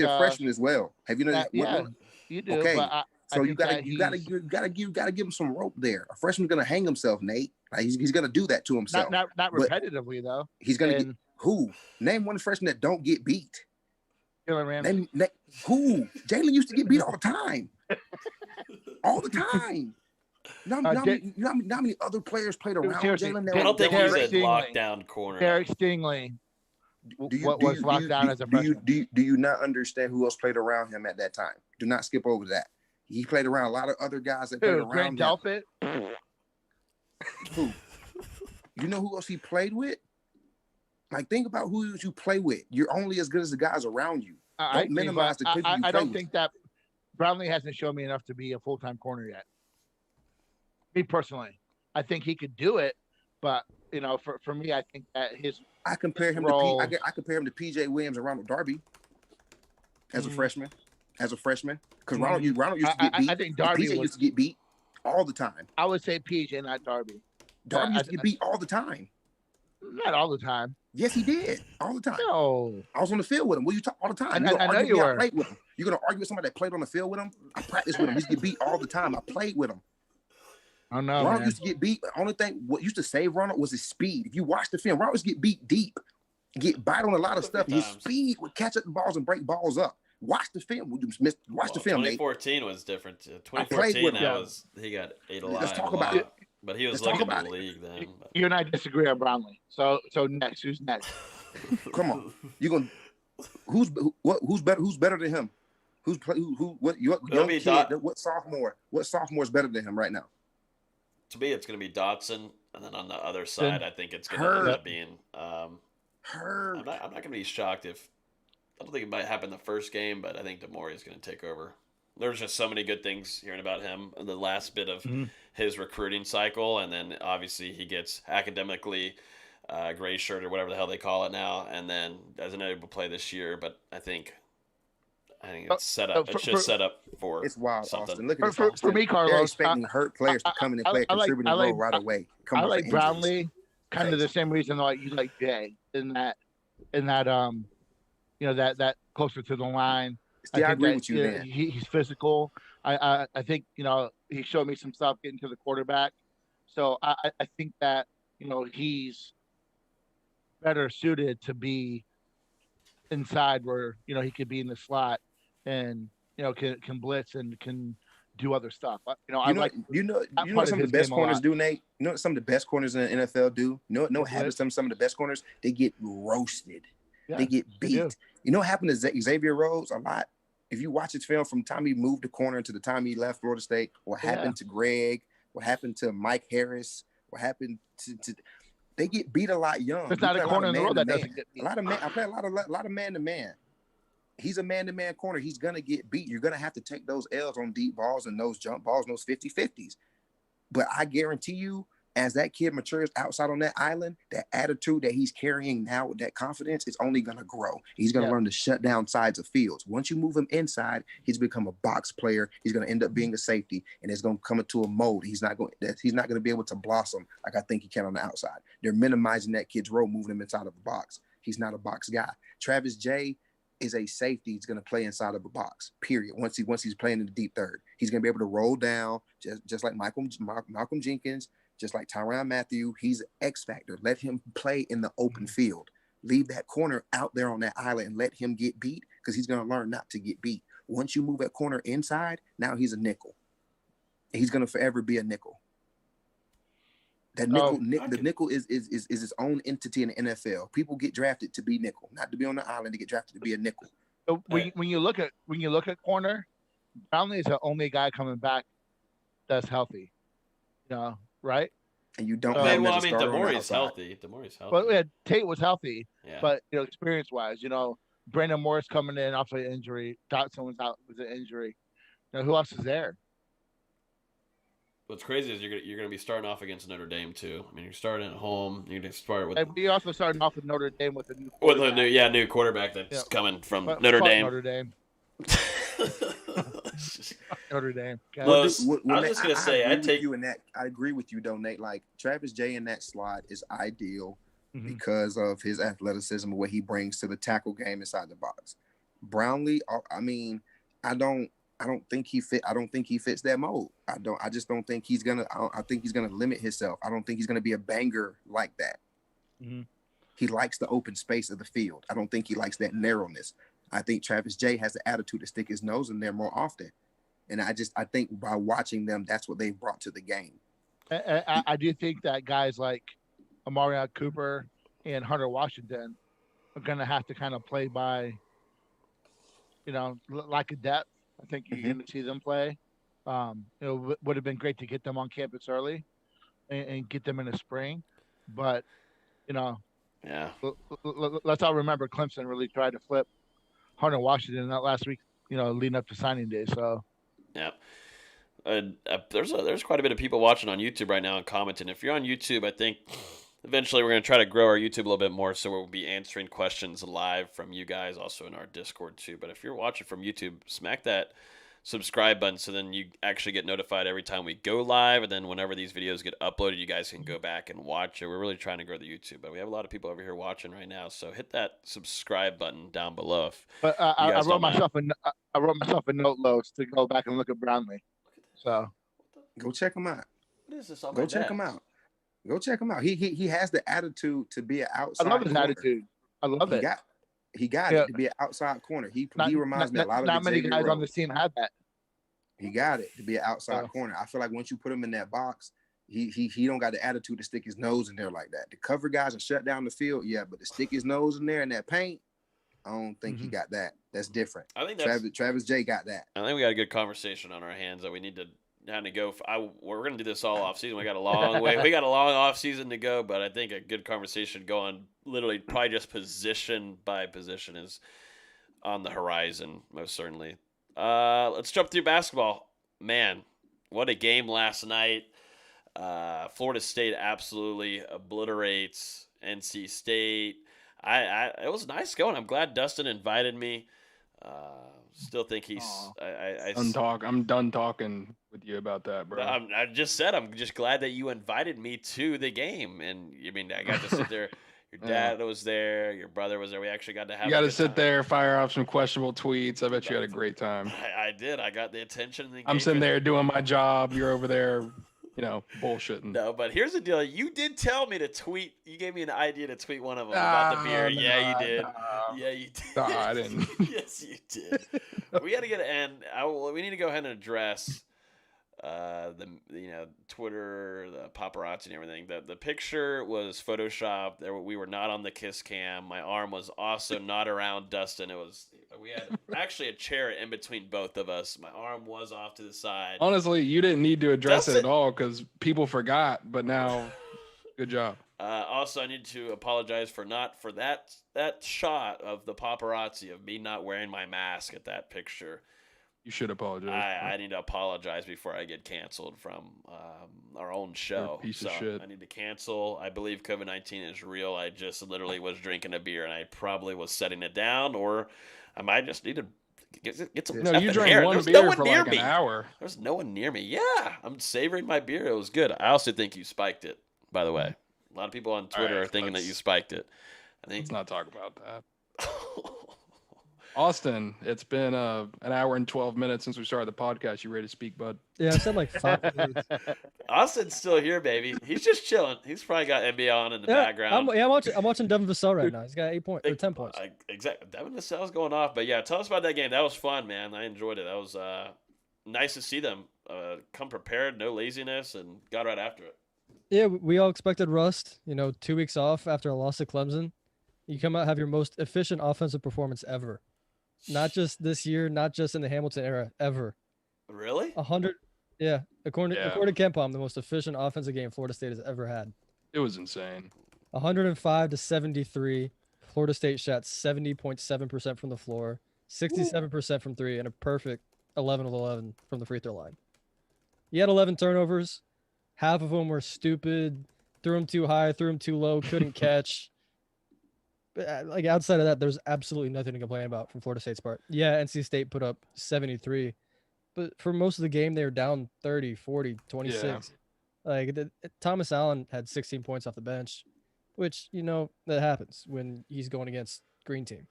a freshman as well. Have you know that? Yeah, you do. Okay, but so you gotta give him some rope there. A freshman's gonna hang himself, Nate. Like he's gonna do that to himself. Not repetitively though. He's gonna get who? Name one freshman that don't get beat. Jalen Ramsey. Who? Jalen used to get beat all the time. All the time. Not many other players played around Jalen. I don't think he's a lockdown corner. Derek Stingley. Was locked down as a freshman. Do you not understand who else played around him at that time? Do not skip over that. He played around a lot of other guys that played around him. Who? You know who else he played with? Like, think about who you play with. You're only as good as the guys around you. Don't minimize the people you play I don't with. think that Brownlee hasn't shown me enough to be a full-time corner yet. Me personally, I think he could do it, but for me, I think that I compare him to PJ Williams and Ronald Darby as a freshman. Because Ronald used to get beat. I think Darby used to get beat all the time. I would say PJ, not Darby. Darby used to get beat all the time. Not all the time. Yes, he did. All the time. No. I was on the field with him. What you talk all the time? I know you were. With him. You're going to argue with somebody that played on the field with him? I practiced with him. He used to get beat all the time. I played with him. I know. Ronald used to get beat. The only thing what used to save Ronald was his speed. If you watch the film, Ronald used to get beat deep, get bite on a lot of stuff. His speed would catch up the balls and break balls up. Watch the film. Watch the film. 2014 was different. 2014, he got ate alive. Let's talk about it. But he was looking in the league then. You and I disagree on Brownlee. So next, who's next? Come on, who's better than him? What sophomore is better than him right now? To me, it's going to be Dotson, and then on the other side, I think it's going to end up being Herb. I'm not going to be shocked if I don't think it might happen the first game, but I think Demore is going to take over. there's just so many good things hearing about him in the last bit of Mhm. his recruiting cycle, and then obviously he gets academically gray shirt or whatever the hell they call it now, and then doesn't able to play this year. But I think it's set up. It's just set up for It's wild, something. Austin. Look at this, for Austin. me, They're Carlos, expecting hurt players to come in and play a contributing role right away. Come I off like of injuries. Brownlee, kind of the same reason like you like Jay in that that closer to the line. See, I agree that, with you then. He's physical. I think he showed me some stuff getting to the quarterback. So I think that he's better suited to be inside where he could be in the slot and can blitz and can do other stuff. I like what some of the best corners do, Nate. You know what some of the best corners in the NFL do? What happens to some of the best corners? They get roasted. Yeah, they get beat. You know what happened to Xavier Rhodes a lot? If you watch his film from the time he moved the corner to the time he left Florida State, what happened to Greg, what happened to Mike Harris, what happened to they get beat a lot young. There's not a corner in the world that doesn't get beat. I play a lot of man to man. He's a man-to-man corner. He's going to get beat. You're going to have to take those L's on deep balls and those jump balls and those 50-50s. But I guarantee you, as that kid matures outside on that island, that attitude that he's carrying now with that confidence is only going to grow. He's going to learn to shut down sides of fields. Once you move him inside, he's become a box player. He's going to end up being a safety, and it's going to come into a mold. He's not going to be able to blossom like I think he can on the outside. They're minimizing that kid's role, moving him inside of a box. He's not a box guy. Travis J is a safety. He's going to play inside of a box, period. Once he's playing in the deep third, he's going to be able to roll down just like Malcolm Jenkins, just like Tyrann Mathieu. He's an X factor. Let him play in the open field. Leave that corner out there on that island and let him get beat because he's going to learn not to get beat. Once you move that corner inside, now he's a nickel. He's going to forever be a nickel. That nickel, the nickel is its own entity in the NFL. People get drafted to be nickel, not to be on the island. To get drafted to be a nickel. So when you look at corner, Brownlee is the only guy coming back that's healthy. Right? And you don't. Demori's healthy. Well, Tate was healthy, yeah. But experience-wise, Brandon Morris coming in off an injury. Dotson was out with an injury. Who else is there? What's crazy is you're gonna be starting off against Notre Dame too. I mean, you're starting at home. You're gonna start with. And we also starting off with Notre Dame with a new. New quarterback that's coming from Notre Dame. Notre Dame. Notre Dame. I was just gonna say, I agree with you, though, Nate. Like Travis J in that slot is ideal because of his athleticism and what he brings to the tackle game inside the box. Brownlee, I mean, I don't think he fits that mold. I just don't think he's gonna. I think he's gonna limit himself. I don't think he's gonna be a banger like that. Mm-hmm. He likes the open space of the field. I don't think he likes that narrowness. I think Travis J has the attitude to stick his nose in there more often. And I think by watching them, that's what they've brought to the game. I do think that guys like Amari Cooper and Hunter Washington are going to have to kind of play by, like a depth. I think you're going to see them play. It would have been great to get them on campus early and get them in the spring. But, yeah. Let's all remember Clemson really tried to flip Hunter Washington that last week, leading up to signing day. So, yeah. There's quite a bit of people watching on YouTube right now and commenting. If you're on YouTube, I think eventually we're going to try to grow our YouTube a little bit more, so we'll be answering questions live from you guys, also in our Discord too. But if you're watching from YouTube, smack that subscribe button so then you actually get notified every time we go live, and then whenever these videos get uploaded, you guys can go back and watch it. We're really trying to grow the YouTube, but we have a lot of people over here watching right now, so hit that subscribe button down below. But I wrote myself a note, Los, to go back and look at Brownlee. So go check him out. What is this? Go check him out. Go check him out. He has the attitude to be an outside. I love his corner. attitude. I love it. He got it to be an outside corner. He reminds me a lot of. Not many guys on this team have that. He got it to be an outside corner. I feel like once you put him in that box, he don't got the attitude to stick his nose in there like that. The cover guys and shut down the field, yeah, but to stick his nose in there in that paint, I don't think he got that. That's different. I think Travis J got that. I think we got a good conversation on our hands that we need to go. We're going to do this all off season. We got a long way. We got a long off season to go, but I think a good conversation going literally probably just position by position is on the horizon, most certainly. Let's jump through basketball. Man, what a game last night. Florida State absolutely obliterates NC State. It was nice going. I'm glad Dustin invited me. Still think he's. I'm done talking with you about that, bro. I just said I'm just glad that you invited me to the game, and I mean I got to sit there. Your dad was there. Your brother was there. We actually got to have. You got to sit there, fire off some questionable tweets. I bet you had a great time. I did. I got the attention. Of the I'm sitting there doing my job. You're over there, bullshitting. No, but here's the deal. You did tell me to tweet. You gave me an idea to tweet one of them about the beer. Yeah, you did. Yeah, you did. No, I didn't. Yes, you did. We got to get an end. We need to go ahead and address the Twitter, the paparazzi and everything. The picture was photoshopped. We were not on the kiss cam. My arm was also not around Dustin. We had actually a chair in between both of us. My arm was off to the side. Honestly, you didn't need to address it at all because people forgot. But now, good job. Also, I need to apologize for that shot of the paparazzi of me not wearing my mask at that picture. You should apologize. I need to apologize before I get canceled from our own show. Piece of shit. I need to cancel. I believe COVID-19 is real. I just literally was drinking a beer and I probably was setting it down, or I might just need to get some. No, you drank air. one beer for like an hour. There's no one near me. Yeah, I'm savoring my beer. It was good. I also think you spiked it, by the way. A lot of people on Twitter are thinking that you spiked it. Let's not talk about that. Austin, it's been an hour and 12 minutes since we started the podcast. You ready to speak, bud? Yeah, I said like 5 minutes. Austin's still here, baby. He's just chilling. He's probably got NBA on in the background. I'm watching Devin Vassell right now. He's got 10 points. Exactly. Devin Vassell's going off. But yeah, tell us about that game. That was fun, man. I enjoyed it. That was nice to see them come prepared, no laziness, and got right after it. Yeah, we all expected rust. 2 weeks off after a loss to Clemson. You come out have your most efficient offensive performance ever. Not just this year, not just in the Hamilton era, ever. Really? 100. Yeah. According to KenPom, the most efficient offensive game Florida State has ever had. It was insane. 105-73. Florida State shot 70.7% from the floor, 67% from three, and a perfect 11 of 11 from the free throw line. He had 11 turnovers. Half of them were stupid. Threw them too high, threw them too low, couldn't catch. Like outside of that, there's absolutely nothing to complain about from Florida State's part. Yeah, NC State put up 73, but for most of the game, they were down 30, 40, 26. Yeah. Thomas Allen had 16 points off the bench, which, that happens when he's going against green team.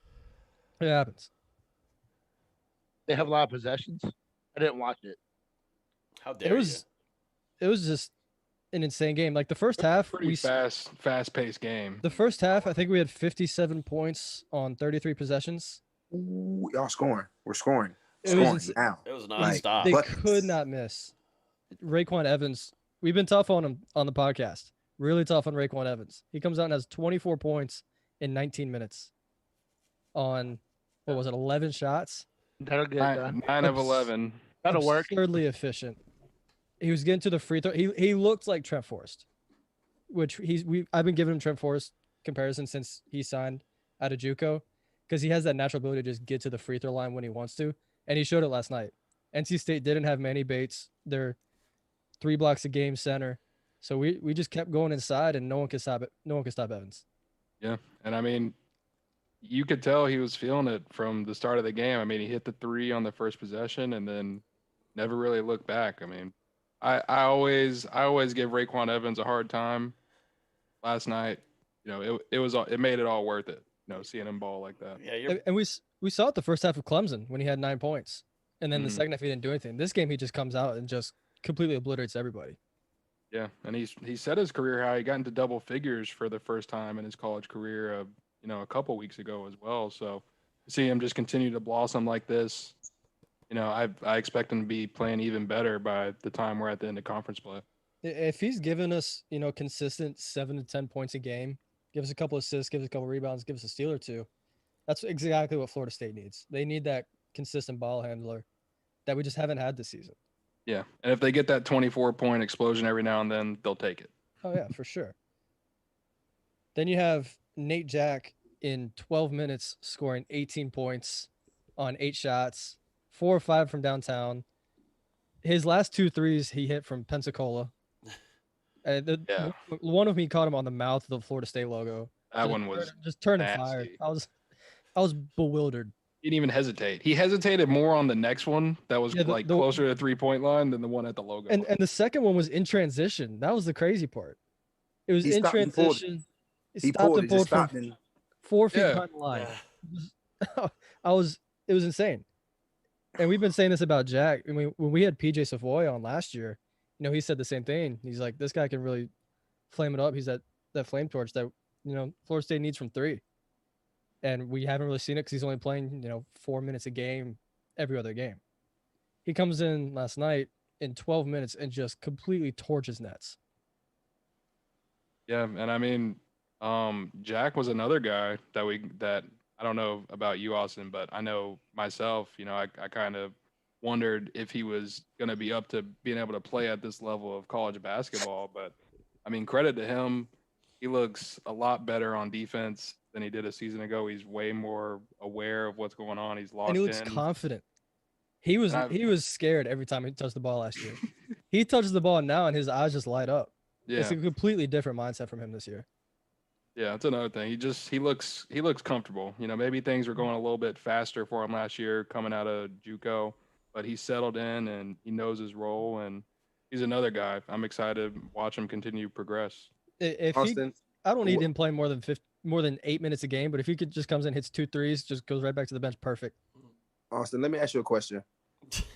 It happens. They have a lot of possessions. I didn't watch it. How dare you? It was just an insane game. Like the first half, pretty fast-paced game. The first half, I think we had 57 points on 33 possessions. Ooh, y'all scoring. We're scoring. It was nonstop. They could not miss. Raekwon Evans. We've been tough on him on the podcast. Really tough on Raekwon Evans. He comes out and has 24 points in 19 minutes on 11 shots. That'll get done. 9 of 11. That'll work. Absurdly efficient. He was getting to the free throw. He looked like Trent Forrest, which I've been giving him Trent Forrest comparison since he signed out of JUCO, because he has that natural ability to just get to the free throw line when he wants to, and he showed it last night. NC State didn't have Manny Bates. They're 3 blocks a game center, so we just kept going inside, and no one could stop it. No one could stop Evans. Yeah, and I mean, you could tell he was feeling it from the start of the game. I mean, he hit the 3 on the first possession, and then never really looked back. I mean, I always give Raekwon Evans a hard time. Last night, it made it all worth it. Seeing him ball like that. Yeah, and we saw it the first half of Clemson when he had 9 points, and then the second half he didn't do anything. This game he just comes out and just completely obliterates everybody. Yeah, and he set his career high. He got into double figures for the first time in his college career, a couple weeks ago as well. So to see him just continue to blossom like this, I expect him to be playing even better by the time we're at the end of conference play. If he's giving us, consistent 7 to 10 points a game, give us a couple assists, give us a couple rebounds, give us a steal or two, that's exactly what Florida State needs. They need that consistent ball handler that we just haven't had this season. Yeah, and if they get that 24-point explosion every now and then, they'll take it. Oh, yeah, for sure. Then you have Nate Jack in 12 minutes scoring 18 points on 8 shots, 4 or 5 from downtown. His last 2 threes he hit from Pensacola. Yeah. One of them he caught him on the mouth of the Florida State logo. That one was just turning fire. nasty. I was bewildered. He didn't even hesitate. He hesitated more on the next one that was Yeah, like closer to the 3-point line than the one at the logo. And the second one was in transition. That was the crazy part. It was in transition. He pulled from 4 feet behind the line. Yeah. It was insane. And we've been saying this about Jack. I mean, when we had PJ Savoy on last year, you know, he said the same thing. He's like, this guy can really flame it up. He's that flame torch that, you know, Florida State needs from 3. And we haven't really seen it because he's only playing, you know, 4 minutes a game every other game. He comes in last night in 12 minutes and just completely torches nets. Yeah, and I mean, Jack was another guy that I don't know about you, Austin, but I know myself, you know, I kind of wondered if he was going to be up to being able to play at this level of college basketball. But I mean, credit to him. He looks a lot better on defense than he did a season ago. He's way more aware of what's going on. He's locked in. And he looks confident. He was scared every time he touched the ball last year. He touches the ball now and his eyes just light up. Yeah. It's a completely different mindset from him this year. Yeah, that's another thing. He looks comfortable. You know, maybe things were going a little bit faster for him last year coming out of JUCO, but he's settled in and he knows his role, and he's another guy. I'm excited to watch him continue to progress. I don't need him playing more than 8 minutes a game, but if he could just comes in, hits 2 threes, just goes right back to the bench, perfect. Austin, let me ask you a question.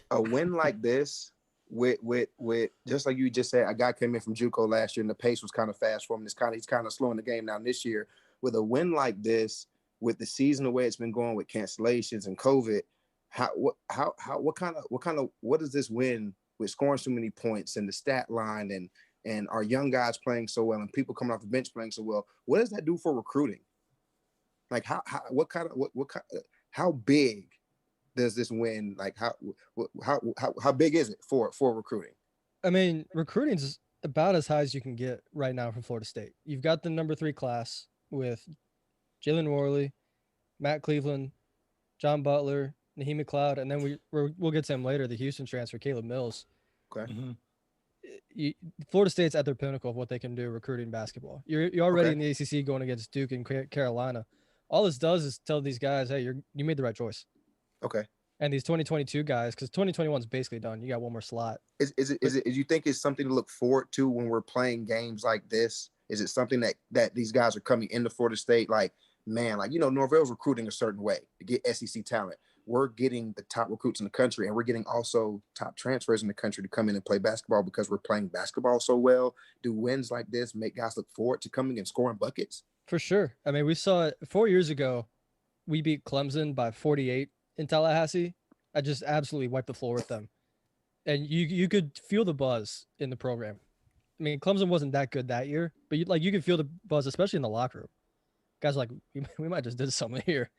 A win like this, with just like you just said, a guy came in from JUCO last year and the pace was kind of fast for him. He's kind of slowing the game down this year. With a win like this, with the season the way it's been going with cancellations and COVID, what does this win with scoring so many points and the stat line and our young guys playing so well and people coming off the bench playing so well? What does that do for recruiting? Like how big does this win? Like how big is it for recruiting? I mean, recruiting is about as high as you can get right now from Florida State. You've got the number 3 class with Jalen Worley, Matt Cleveland, John Butler, Naheem McLeod, and then we'll get to him later. The Houston transfer, Caleb Mills. Okay. Mm-hmm. Florida State's at their pinnacle of what they can do recruiting basketball. You're already in the ACC going against Duke and Carolina. All this does is tell these guys, hey, you made the right choice. Okay. And these 2022 guys, because 2021 is basically done. You got one more slot. Is you think it's something to look forward to when we're playing games like this? Is it something that these guys are coming into Florida State like, man, like, you know, Norvell's recruiting a certain way to get SEC talent. We're getting the top recruits in the country, and we're getting also top transfers in the country to come in and play basketball because we're playing basketball so well. Do wins like this make guys look forward to coming and scoring buckets? For sure. I mean, we saw it 4 years ago. We beat Clemson by 48 in Tallahassee. I just absolutely wiped the floor with them. And you could feel the buzz in the program. I mean, Clemson wasn't that good that year, but you could feel the buzz, especially in the locker room. Guys were like, we might just did something here.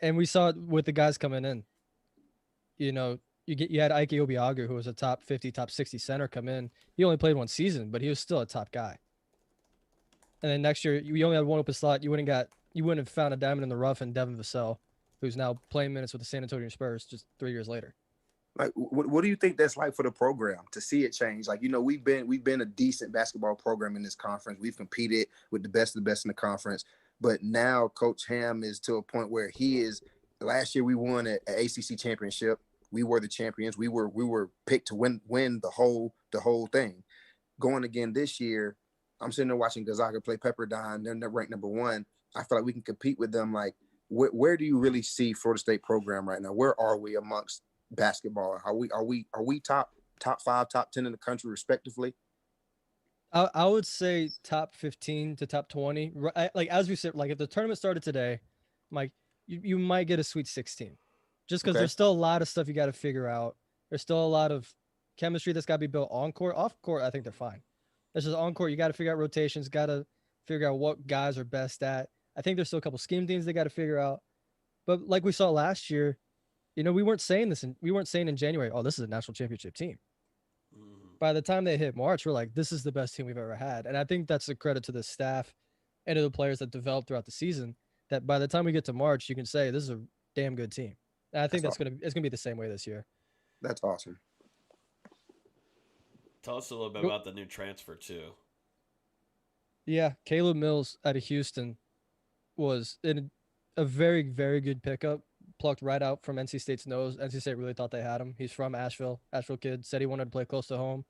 and we saw it with the guys coming in. You know, you had Ike Obiagu, who was a top 50, top 60 center come in. He only played 1 season, but he was still a top guy. And then next year, you only had 1 open slot. You wouldn't have found a diamond in the rough in Devin Vassell, who's now playing minutes with the San Antonio Spurs just 3 years later. Like, what do you think that's like for the program to see it change? Like, you know, we've been a decent basketball program in this conference. We've competed with the best of the best in the conference. But now Coach Ham is to a point where he is. Last year we won an ACC championship. We were the champions. We were picked to win the whole thing. Going again this year, I'm sitting there watching Gonzaga play Pepperdine. They're ranked number 1. I feel like we can compete with them. Like, where do you really see Florida State program right now? Where are we amongst basketball? Are we top 5, top 10 in the country respectively? I would say top 15 to top 20. Like, as we said, like if the tournament started today, Mike, you might get a Sweet 16, just because there's still a lot of stuff you got to figure out. There's still a lot of chemistry that's got to be built on court. Off court, I think they're fine. It's just on court, you got to figure out rotations, got to figure out what guys are best at. I think there's still a couple scheme things they got to figure out. But like we saw last year, you know, we weren't saying in January, oh, this is a national championship team. By the time they hit March, we're like, this is the best team we've ever had. And I think that's a credit to the staff and to the players that developed throughout the season, that by the time we get to March, you can say this is a damn good team. And I think it's gonna be the same way this year. That's awesome. Tell us a little bit about the new transfer too. Yeah, Caleb Mills out of Houston was in a very, very good pickup. Plucked right out from NC State's nose. NC State really thought they had him. He's from Asheville kid. Said he wanted to play close to home.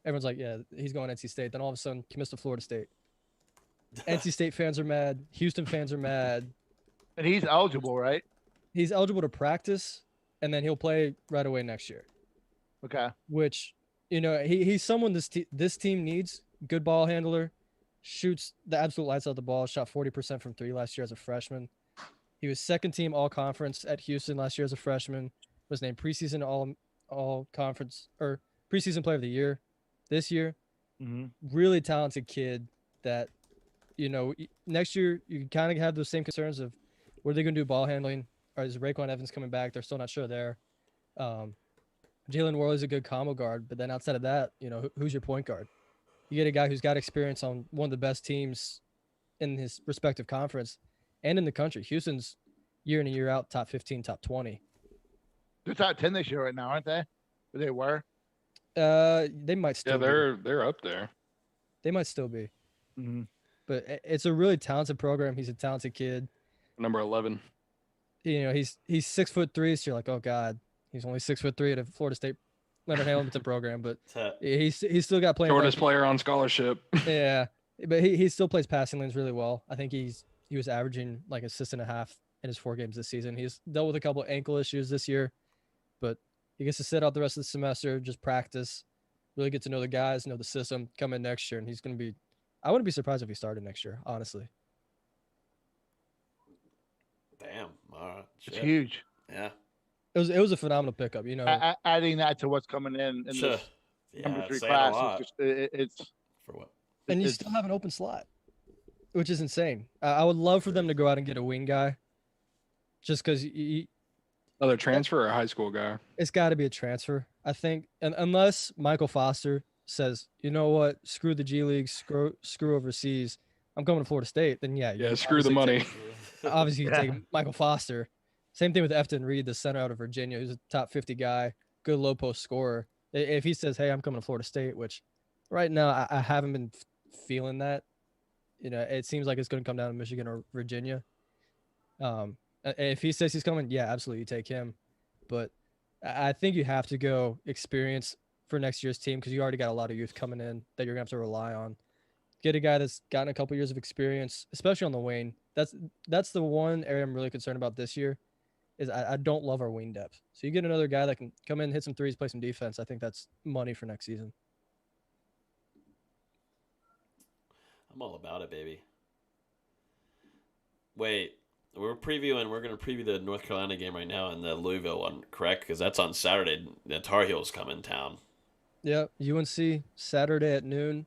Everyone's like, yeah, he's going NC State. Then all of a sudden, commits to Florida State. NC State fans are mad. Houston fans are mad. And he's eligible, right? He's eligible to practice, and then he'll play right away next year. Okay. Which, he's someone this team needs. Good ball handler. Shoots the absolute lights out the ball. Shot 40% from 3 last year as a freshman. He was second team all conference at Houston last year as a freshman. Was named preseason all conference or preseason player of the year this year. Mm-hmm. Really talented kid that, next year you kind of have those same concerns of what are they going to do ball handling? Or is Raekwon Evans coming back? They're still not sure there. Jalen Worley's a good combo guard, but then outside of that, who's your point guard? You get a guy who's got experience on one of the best teams in his respective conference and in the country. Houston's year in and year out, top 15, top 20. They're top 10 this year right now, aren't they? They were. They might still. Yeah, they're up there. They might still be. Mm-hmm. But it's a really talented program. He's a talented kid. Number 11. He's 6'3", so you're like, oh God, he's only 6'3" at a Florida State Leonard Hamilton program, but he's still got playing. Shortest player on scholarship. Yeah, but he still plays passing lanes really well. I think he was averaging like assist and a half in his 4 games this season. He's dealt with a couple of ankle issues this year, but he gets to sit out the rest of the semester, just practice, really get to know the guys, know the system, come in next year, and he's going to be – I wouldn't be surprised if he started next year, honestly. Damn. All right. It's huge. Yeah. It was a phenomenal pickup, Adding that to what's coming in this number 3 class, it's for what? And you still have an open slot, which is insane. I would love for them to go out and get a wing guy, just because Another transfer or a high school guy? It's got to be a transfer, I think, and unless Michael Foster says, you know what, screw the G League, screw overseas, I'm coming to Florida State. Then yeah, screw the money. Obviously, you take Michael Foster. Same thing with Efton Reed, the center out of Virginia, who's a top 50 guy, good low post scorer. If he says, hey, I'm coming to Florida State, which right now I haven't been feeling that. It seems like it's going to come down to Michigan or Virginia. If he says he's coming, yeah, absolutely, you take him. But I think you have to go experience for next year's team because you already got a lot of youth coming in that you're going to have to rely on. Get a guy that's gotten a couple years of experience, especially on the wing. That's the one area I'm really concerned about this year. Is I don't love our wing depth. So you get another guy that can come in, hit some threes, play some defense. I think that's money for next season. I'm all about it, baby. Wait, we're going to preview the North Carolina game right now and the Louisville one, correct? Because that's on Saturday. The Tar Heels come in town. Yeah, UNC Saturday at noon.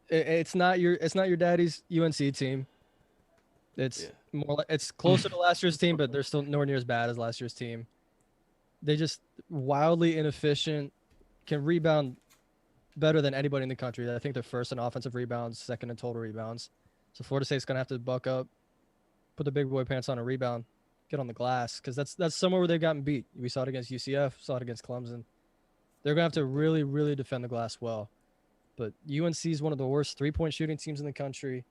It's not your daddy's UNC team. It's it's closer to last year's team, but they're still nowhere near as bad as last year's team. They just wildly inefficient, can rebound better than anybody in the country. I think they're first in offensive rebounds, second in total rebounds. So Florida State's gonna have to buck up, put the big boy pants on, a rebound, get on the glass, because that's somewhere where they've gotten beat. We saw it against UCF, saw it against Clemson. They're gonna have to really, really defend the glass well. But UNC is one of the worst three-point shooting teams in the country.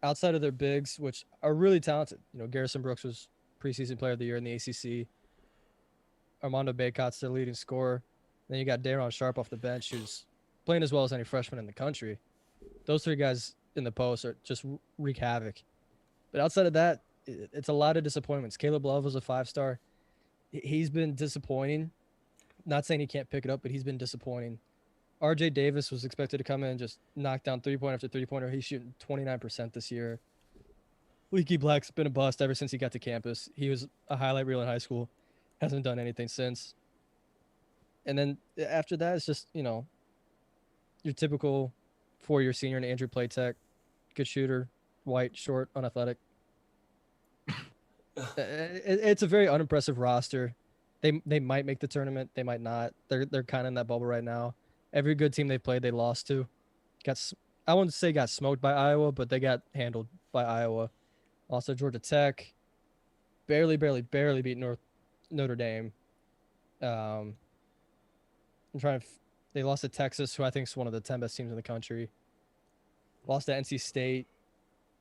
Outside of their bigs, which are really talented. Garrison Brooks was preseason player of the year in the ACC. Armando Baycott's their leading scorer. Then you got Daron Sharp off the bench, who's playing as well as any freshman in the country. Those 3 guys in the post are just wreak havoc. But outside of that, it's a lot of disappointments. Caleb Love was a 5-star. He's been disappointing. Not saying he can't pick it up, but he's been disappointing. RJ Davis was expected to come in and just knock down 3-pointer after 3-pointer. He's shooting 29% this year. Leaky Black's been a bust ever since he got to campus. He was a highlight reel in high school. Hasn't done anything since. And then after that, it's just, your typical 4-year senior in Andrew Platek. Good shooter, white, short, unathletic. It's a very unimpressive roster. They might make the tournament. They might not. They're kind of in that bubble right now. Every good team they played, they lost to. I wouldn't say got smoked by Iowa, but they got handled by Iowa. Also Georgia Tech. barely beat Notre Dame. I'm trying to. They lost to Texas, who I think is one of the 10 best teams in the country. Lost to NC State,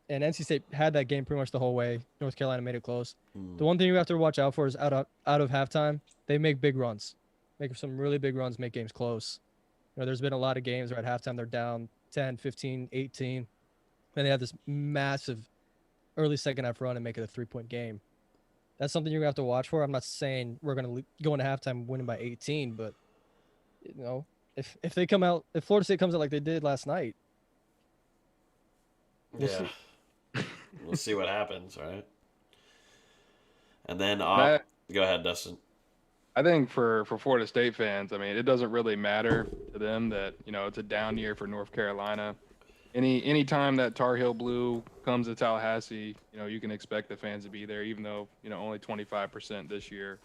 and NC State had that game pretty much the whole way. North Carolina made it close. The one thing you have to watch out for is out of halftime, they make big runs, make some really big runs, make games close. There's been a lot of games where at halftime they're down 10, 15, 18, and they have this massive early second half run and make it a 3-point game. That's something you're gonna have to watch for. I'm not saying we're gonna go into halftime winning by 18, but if they come out, if Florida State comes out like they did last night, we'll see. We'll see what happens, right? And then go ahead, Dustin. I think for Florida State fans, I mean, it doesn't really matter to them that it's a down year for North Carolina. Any time that Tar Heel Blue comes to Tallahassee, you can expect the fans to be there, even though only 25% this year.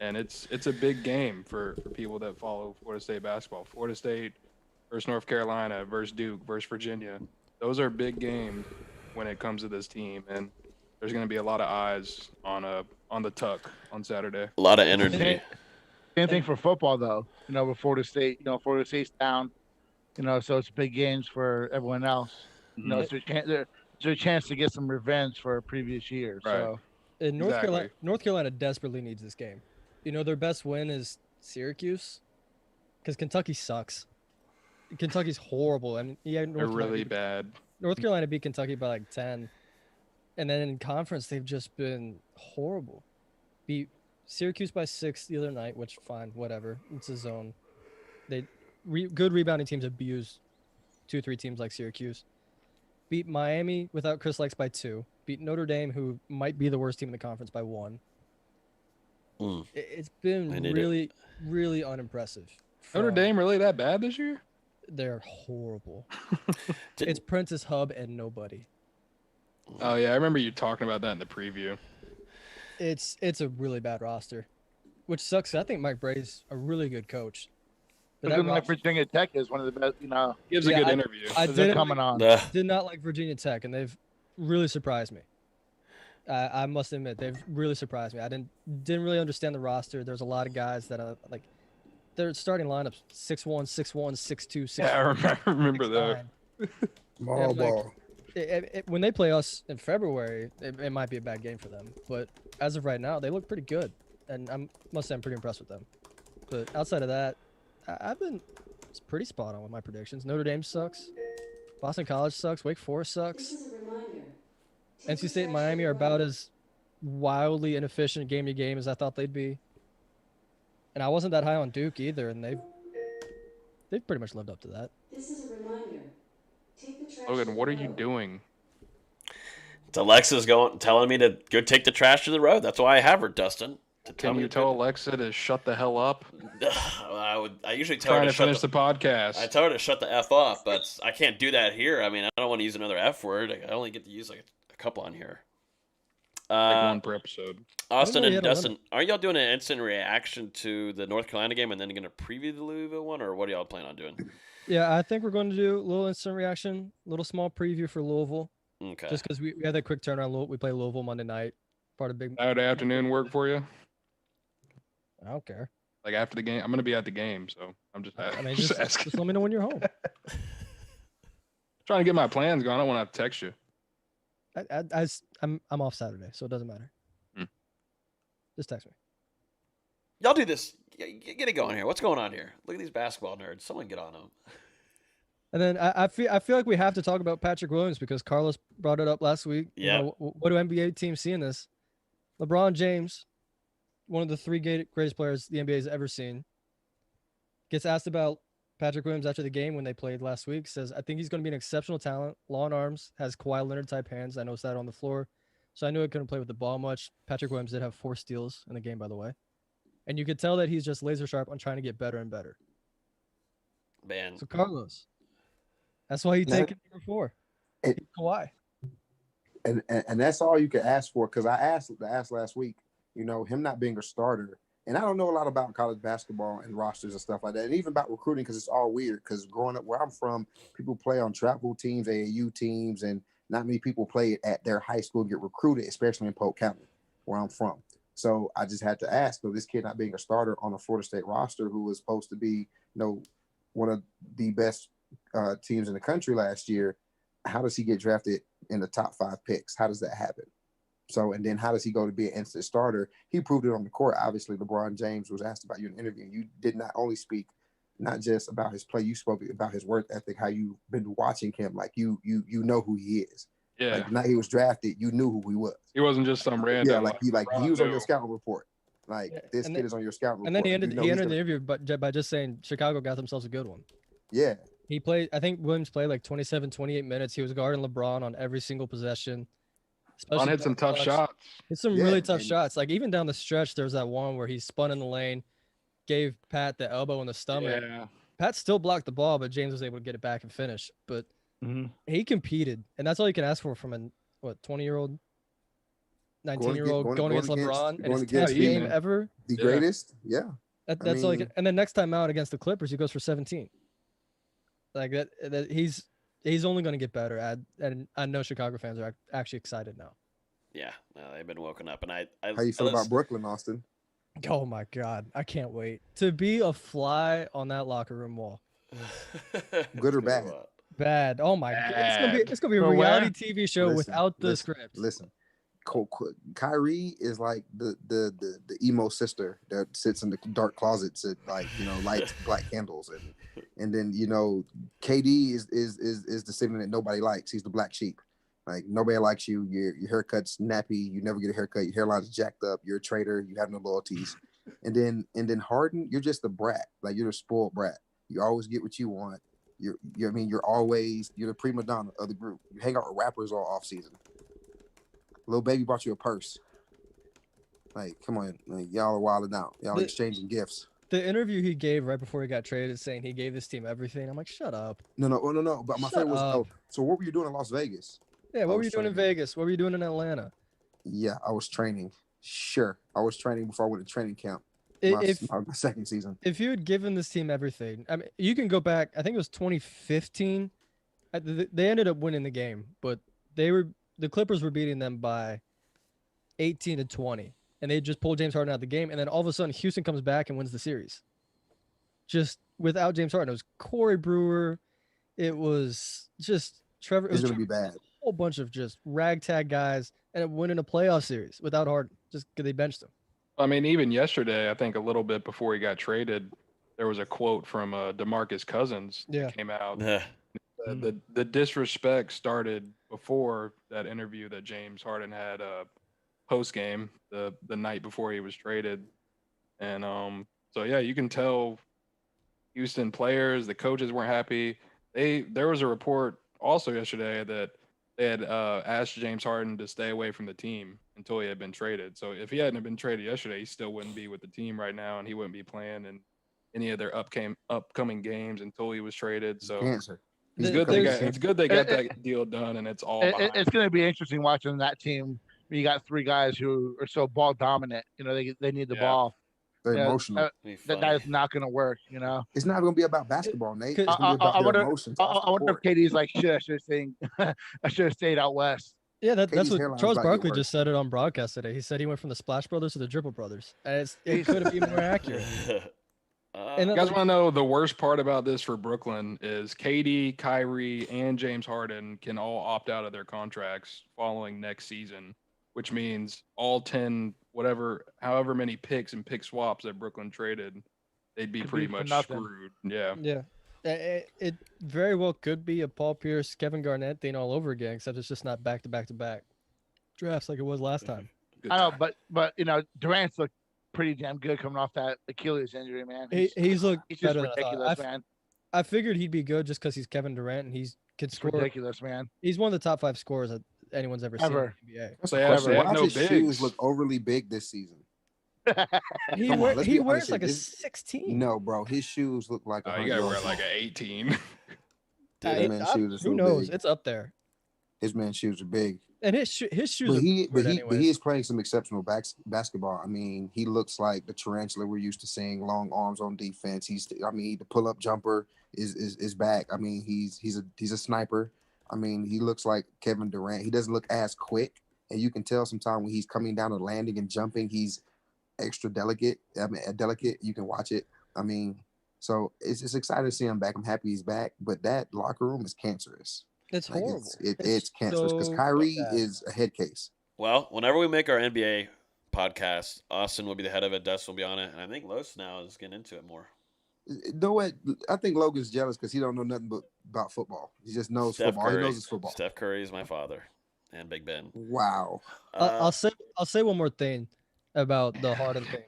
And it's a big game for people that follow Florida State basketball. Florida State versus North Carolina versus Duke versus Virginia. Those are big games when it comes to this team, and there's going to be a lot of eyes on the Tuck on Saturday. A lot of energy. Same thing for football, though. With Florida State, Florida State's down. So it's big games for everyone else. It's a chance to get some revenge for a previous year. Right. So. And North Carolina desperately needs this game. Their best win is Syracuse, because Kentucky sucks. Kentucky's horrible. I mean, they're really bad. North Carolina beat Kentucky by like 10, and then in conference they've just been horrible. Beat Syracuse by 6 the other night, which fine, whatever. It's a zone. Good rebounding teams abuse 2-3 teams like Syracuse. Beat Miami without Chris Likes by 2. Beat Notre Dame, who might be the worst team in the conference, by 1. It's been really, really unimpressive. Notre Dame really that bad this year? They're horrible. It's Prentice Hub and nobody. Oh yeah, I remember you talking about that in the preview. It's a really bad roster, which sucks. I think Mike Bray's a really good coach. But like Virginia Tech is one of the best, Gives a good interview. Did not like Virginia Tech, and they've really surprised me. I must admit, they've really surprised me. I didn't really understand the roster. There's a lot of guys that are like, their starting lineups 6'1", 6'1", 6'2", 6'4". Yeah, I remember that. Small ball. When they play us in February, it might be a bad game for them. But as of right now, they look pretty good, and I must say I'm pretty impressed with them. But outside of that, it's pretty spot on with my predictions. Notre Dame sucks. Boston College sucks. Wake Forest sucks. NC State and Miami are about as wildly inefficient game to game as I thought they'd be. And I wasn't that high on Duke either, and they've pretty much lived up to that. This is a reminder. Take the trash. Logan, what are you doing? It's Alexa's telling me to go take the trash to the road. That's why I have her, Dustin. Can you tell Alexa to shut the hell up? I usually tell her to finish the podcast. I tell her to shut the F up, but I can't do that here. I mean, I don't want to use another F word. I only get to use like a couple on here. Like one per episode. Austin and Dustin, are y'all doing an instant reaction to the North Carolina game and then going to preview the Louisville one, or what do y'all plan on doing? Yeah, I think we're going to do a little instant reaction, a little small preview for Louisville. Okay. Just because we had that quick turnaround. We play Louisville Monday night. Part of big Saturday afternoon work for you? I don't care. Like after the game, I'm going to be at the game, so I'm just asking. I mean, just let me know when you're home. Trying to get my plans going. I don't want to have to text you. I'm off Saturday, so it doesn't matter. Just text me. Y'all do this. Get it going here. What's going on here? Look at these basketball nerds. Someone get on them. And then I feel like we have to talk about Patrick Williams because Carlos brought it up last week. Yeah. What do NBA teams see in this? LeBron James, one of the 3 greatest players the NBA has ever seen, gets asked about Patrick Williams after the game when they played last week. Says, I think he's going to be an exceptional talent. Long arms, has Kawhi Leonard type hands. I noticed that on the floor. So I knew I couldn't play with the ball much. Patrick Williams did have 4 steals in the game, by the way. And you could tell that he's just laser sharp on trying to get better and better. Man. So Carlos, that's why he taken number 4. Kawhi. And that's all you can ask for, because I asked last week, him not being a starter. And I don't know a lot about college basketball and rosters and stuff like that, and even about recruiting, because it's all weird. Because growing up where I'm from, people play on travel teams, AAU teams, and not many people play at their high school and get recruited, especially in Polk County. where I'm from. So I just had to ask, though, this kid not being a starter on a Florida State roster who was supposed to be, one of the best teams in the country last year, how does he get drafted in the top 5 picks? How does that happen? So, and then how does he go to be an instant starter? He proved it on the court. Obviously, LeBron James was asked about you in an interview, and you did not only speak not just about his play, you spoke about his work ethic, how you've been watching him, like you know who he is. Yeah. Like the night he was drafted, you knew who he was. He wasn't just some random. Yeah, like he was on your knew. scouting report. Like this kid is on your scouting report. And then he ended the the interview by just saying Chicago got themselves a good one. Yeah. He played, I think Williams played like 27, 28 minutes. He was guarding LeBron on every single possession. LeBron hit some tough shots. Hit some really tough shots. Like even down the stretch, there was that one where he spun in the lane, gave Pat the elbow in the stomach. Yeah. Pat still blocked the ball, but James was able to get it back and finish. But he competed, and that's all you can ask for from a 20-year-old, 19-year-old going against LeBron, and his 10th game ever. The greatest, yeah. That's all. And then next time out against the Clippers, he goes for 17. Like that he's only going to get better. And I know Chicago fans are actually excited now. Yeah, no, they've been woken up, and How you feel about Brooklyn, Austin? Oh my God, I can't wait to be a fly on that locker room wall. Good or bad? Bad. Oh my God, it's gonna be a reality TV show without the script. Listen, Kyrie is like the emo sister that sits in the dark closets and lights black candles, and then KD is the sibling that nobody likes. He's the black sheep. Like nobody likes you. Your haircut's nappy. You never get a haircut. Your hairline's jacked up. You're a traitor. You have no loyalties. And then Harden, you're just a brat. Like you're a spoiled brat. You always get what you want. You're the prima donna of the group. You hang out with rappers all off season. Little baby bought you a purse. Like, come on, like, y'all are wilding out. Y'all exchanging gifts. The interview he gave right before he got traded, saying he gave this team everything. I'm like, shut up. No. But my favorite was, so what were you doing in Las Vegas? Yeah, what were you doing in Vegas? What were you doing in Atlanta? Yeah, I was training. Sure, I was training before I went to training camp. My second season. If you had given this team everything, I mean, you can go back. I think it was 2015. They ended up winning the game, but the Clippers were beating them by 18-20, and they just pulled James Harden out of the game. And then all of a sudden, Houston comes back and wins the series. Just without James Harden, it was Corey Brewer. It was just Trevor. It's gonna be bad. Whole bunch of just ragtag guys and winning a playoff series without Harden just because they benched him. I mean, even yesterday, I think a little bit before he got traded, there was a quote from DeMarcus Cousins that came out. The disrespect started before that interview that James Harden had post game the night before he was traded, and so yeah, you can tell Houston players, the coaches weren't happy. There was a report also yesterday that they had asked James Harden to stay away from the team until he had been traded. So if he hadn't been traded yesterday, he still wouldn't be with the team right now, and he wouldn't be playing in any of their upcoming games until he was traded. So it's good they got that deal done, and it's all. It's going to be interesting watching that team. You got 3 guys who are so ball dominant. They need the ball. They're emotional. That is not going to work. It's not going to be about basketball, Nate. It's I about their emotions. I wonder if KD's like, shit, I should have stayed out west. Yeah, that's what Charles Barkley just said it on broadcast today. He said he went from the Splash Brothers to the Dribble Brothers, and it couldn't be more accurate. You guys want to know the worst part about this for Brooklyn is KD, Kyrie, and James Harden can all opt out of their contracts following next season, which means all 10, however many picks and pick swaps that Brooklyn traded, they'd be pretty much screwed. Yeah. Yeah. It very well could be a Paul Pierce, Kevin Garnett thing all over again, except it's just not back-to-back drafts like it was last time. I know, but Durant's looked pretty damn good coming off that Achilles injury, man. He's looked better just ridiculous, man. I figured he'd be good just because he's Kevin Durant and can score. Ridiculous, man. He's one of the top 5 scorers that anyone's ever seen in the NBA. Why his shoes look overly big this season? He wears like a 16. No, bro, his shoes look like you gotta wear like an 18. Who knows? It's up there. His man's shoes are big, and his shoes. But he is playing some exceptional basketball. I mean, he looks like the tarantula we're used to seeing, long arms on defense. The pull up jumper is back. I mean, he's a sniper. I mean, he looks like Kevin Durant. He doesn't look as quick, and you can tell sometimes when he's coming down the landing and jumping, he's extra delicate. I mean, delicate. You can watch it. I mean, so it's exciting to see him back. I'm happy he's back, but that locker room is cancerous. It's Like horrible. it's cancerous because so Kyrie bad. is a head case. Well, whenever we make our NBA podcast, Austin will be the head of it. Dustin will be on it, and I think Los now is getting into it more. You know what? I think Logan's jealous because he don't know nothing about football. He just knows Steph football. Curry. He knows his football. Steph Curry is my father, and Big Ben. Wow. I'll say one more thing about the Harden thing.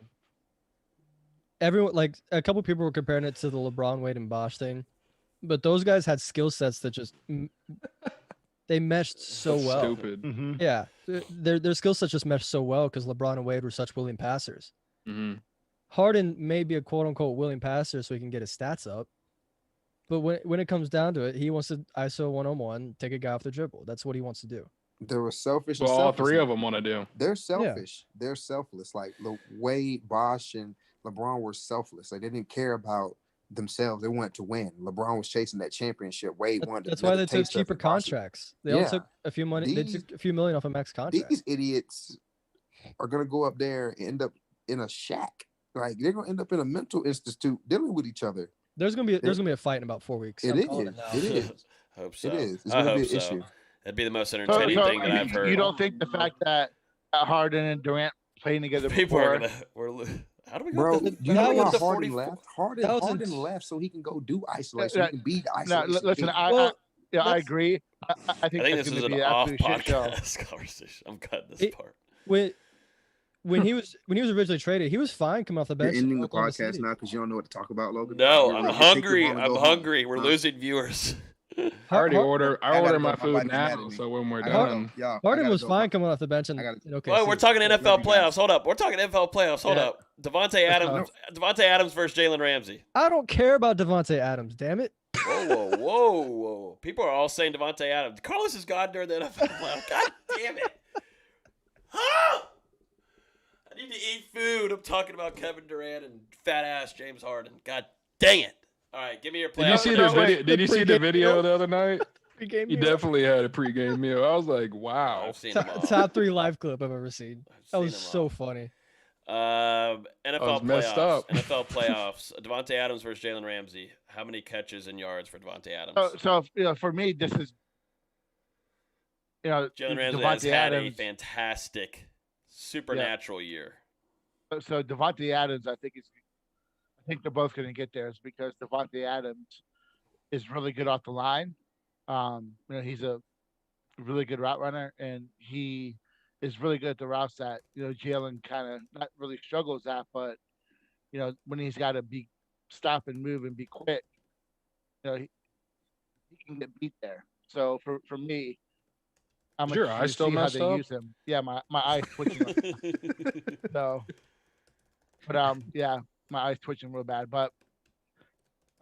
Everyone, like a couple people were comparing it to the LeBron, Wade, and Bosh thing, but those guys had skill sets that just they meshed so That's well. Stupid. Mm-hmm. Yeah, their skill sets just meshed so well because LeBron and Wade were such willing passers. Hmm. Harden may be a quote unquote willing passer so he can get his stats up, but when it comes down to it, he wants to ISO 1-on-1, take a guy off the dribble. That's what he wants to do. They were selfish. Well, and all selfless. three of them want to do. They're selfish. They're selfless. Like Wade, Bosh, and LeBron were selfless. Like they didn't care about themselves. They wanted to win. LeBron was chasing that championship. Wade wanted. That's to why they took cheaper contracts. They all Yeah. took a few money. They took a few million off a max contract. These idiots are gonna go up there and end up in a shack. Like they're gonna end up in a mental institute dealing with each other. There's gonna be a fight in about 4 weeks. It I'm is. calling it now. It is. Hope so. It is. It's I gonna be hope an so. issue. That'd be the most entertaining thing that I've heard. You don't think the fact that Harden and Durant playing together People before, are gonna. How do we go? Bro, to do you that know was how the Harden 44 left? Harden that was a- Harden left so he can go do isolation. He can be the no, isolation. listen, king. I let's- agree. I think I think that's this is going to an be an off absolute shit show. podcast conversation. I'm cutting this It- part. When he was originally traded, he was fine coming off the You're bench. in ending the Oklahoma podcast City. now because you don't know what to talk about, Logan. No, You're I'm ready to take your hungry. ball and I'm go hungry. home. We're Huh? losing viewers. I already order. I gotta order go. my My food wife's mad now, at me. so when we're I gotta done, go. Y'all, I Harden gotta was go. fine coming off the bench. And I gotta- okay, Well, we're talking NFL Love you guys. playoffs. Hold up. We're talking NFL playoffs. Hold Yeah. up. Devontae Adams. Devontae Adams versus Jalen Ramsey. I don't care about Devontae Adams. Damn it. Whoa. People are all saying Devontae Adams. Carlos is gone during the NFL playoffs. God damn it. Ah! I need to eat food. I'm talking about Kevin Durant and fat ass James Harden. God dang it. All right, give me your did you playoff. see No, this wait, video? Did you see the pregame video meal? the other night? Pregame He meal. definitely had a pregame meal. I was like, wow. I've seen them all. Top 3 live clip I've ever seen. I've That seen was them so all. funny. NFL was messed playoffs. up. NFL playoffs. Devontae Adams versus Jalen Ramsey. How many catches and yards for Devontae Adams? So for me, this is Jalen Ramsey has Devontae had a Adams. fantastic, supernatural year. So Devontae Adams, I think they're both going to get there. Is because Devontae Adams is really good off the line. He's a really good route runner, and he is really good at the routes that Jalen kind of not really struggles at, but when he's got to be stop and move and be quick, he can get beat there. So for me, I'm Is your interested eye to still see how messed they up? use him. Yeah, my eye's twitching. So, but yeah, my eye's twitching real bad. But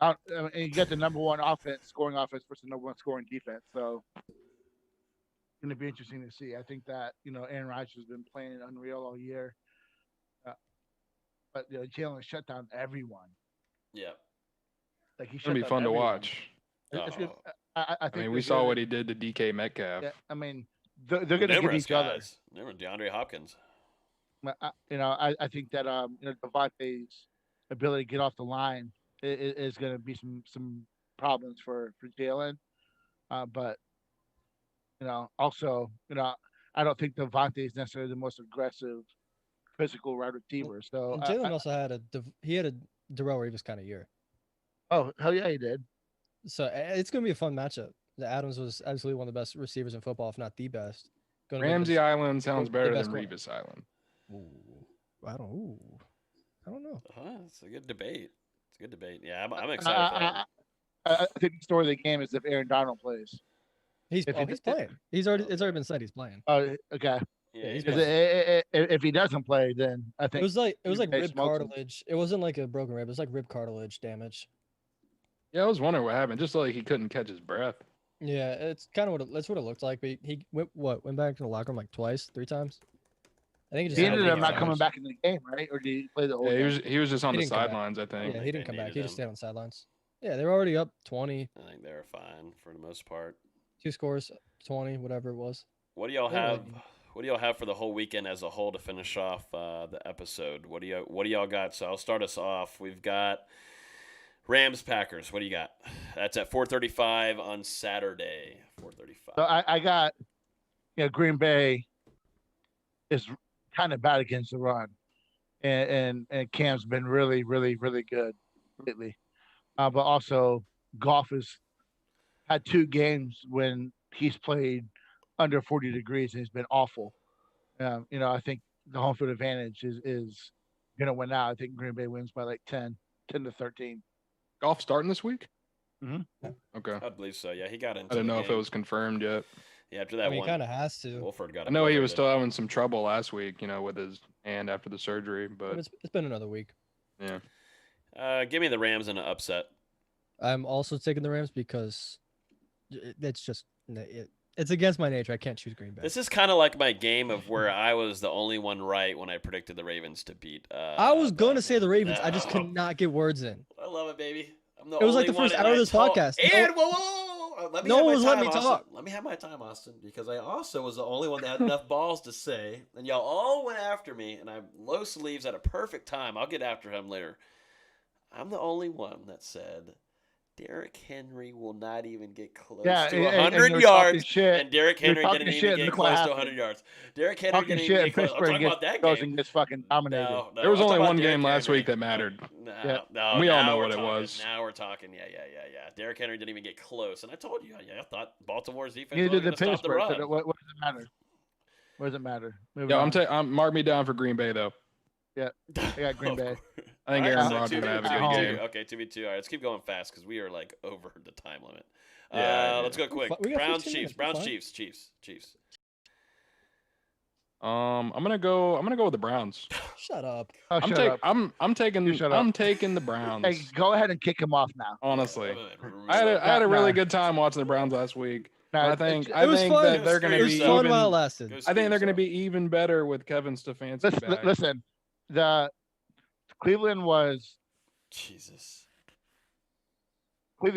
and you get the number one scoring offense versus the number one scoring defense. So it's going to be interesting to see. I think that Aaron Rodgers has been playing unreal all year, but Jalen shut down everyone. Yeah. Like he It's gonna be shut fun down to everyone. watch. It's good. Oh. I I think mean, we saw what he did to DK Metcalf. Yeah, I mean, they're going to give Numerous each other. guys. Numerous DeAndre Hopkins. I think that Devontae's ability to get off the line is going to be some problems for Jalen, but also I don't think Devontae is necessarily the most aggressive physical wide receiver. So And Jalen also had a Darrell Revis kind of year. oh hell yeah, he did. So it's going to be a fun matchup. The Adams was absolutely one of the best receivers in football, if not the best. Gonna be Ramsey the- Island sounds the better best than one. Revis Island. I don't know. It's a good debate. It's a good debate. Yeah, I'm excited for that. I think the story of the game is if Aaron Donald plays. He's If he- he's playing. It's already been said he's playing. Oh, okay. Yeah, he's 'Cause been- if he doesn't play, then I It think was like they rib smoked him. cartilage. It wasn't like a broken rib. It was like rib cartilage damage. Yeah, I was wondering what happened. Just like he couldn't catch his breath. Yeah, it's kind of that's what it looked like. But he went back to the locker room like twice, 3 times. I think he just he I don't ended think up he not coming was. back in the game, right? Or did he play the whole Yeah, game? he was just on He the didn't come back. sidelines, I think. Yeah, think he they didn't come back. needed He just him. stayed on the sidelines. Yeah, they were already up 20, I think they're fine for the most part. 2 scores, 20, whatever it was. What do y'all They were have? like- what do y'all have for the whole weekend as a whole to finish off the episode? What do y'all got? So I'll start us off. We've got Rams Packers. What do you got? That's at 4:35 on Saturday. 4:35. So I got, Green Bay is kind of bad against the run, and Cam's been really, really, really good lately. But also, Goff has had 2 games when he's played under 40 degrees and he's been awful. I think the home field advantage is going to win out. I think Green Bay wins by like 10 to 13. Golf starting this week? Mm-hmm. Okay. I believe so. Yeah, he got into. I didn't know game. if it was confirmed yet. Yeah, after that He one, kind of has to. Wolford got. I know he was still having some trouble last week, with his hand after the surgery, but It's been another week. yeah. Give me the Rams in an upset. I'm also taking the Rams because it's against my nature. I can't choose Green Bay. This is kind of like my game of where I was the only one right when I predicted the Ravens to beat. I was going to say the Ravens. I just could not get words in. I love it, baby. I'm the It was like only the first one, hour of and this I told- podcast. And whoa. Let me No have one my was time, letting me Austin. talk. Let me have my time, Austin, because I also was the only one that had enough balls to say, and y'all all went after me, and I low sleeves at a perfect time. I'll get after him later. I'm the only one that said Derrick Henry will not even get close to 100 you're yards, talking shit. and Derrick You're Henry talking didn't shit, even and get look what close to happened. 100 yards. Derrick Henry Talking didn't shit, even and get close. I'm Pittsburgh talking about that goes game. and gets fucking dominated. No, There was I'm only talking one about game Derrick last week Henry. that mattered. Yeah. No, We all now know we're what it talking. was. Now we're talking. Yeah. Derrick Henry didn't even get close, and I told you. I thought Baltimore's defense Neither was did going to stop the Pittsburgh. run. So what does it matter? What does it matter? Moving Yeah, on. I'm mark me down for Green Bay though. I got Green Bay. I think All Aaron so Rodgers two- gonna have a two- good two- game. Okay, 2v2. All right, let's keep going fast because we are like over the time limit. Yeah, Let's go quick. We got Browns, 15 Chiefs. minutes. We're Browns, fine. Chiefs. I'm gonna go with the Browns. Shut up. Oh, I'm shut up. taking You shut up. I'm taking the Browns. Hey, go ahead and kick him off now. Honestly, Remember I had a No. really good time watching the Browns last week. No, I it- think it I was think fun. that they're gonna It It was be was fun even. while it lasted. Go I think they're gonna yourself. be even better with Kevin Stefanski back. Listen, the Cleveland Jesus.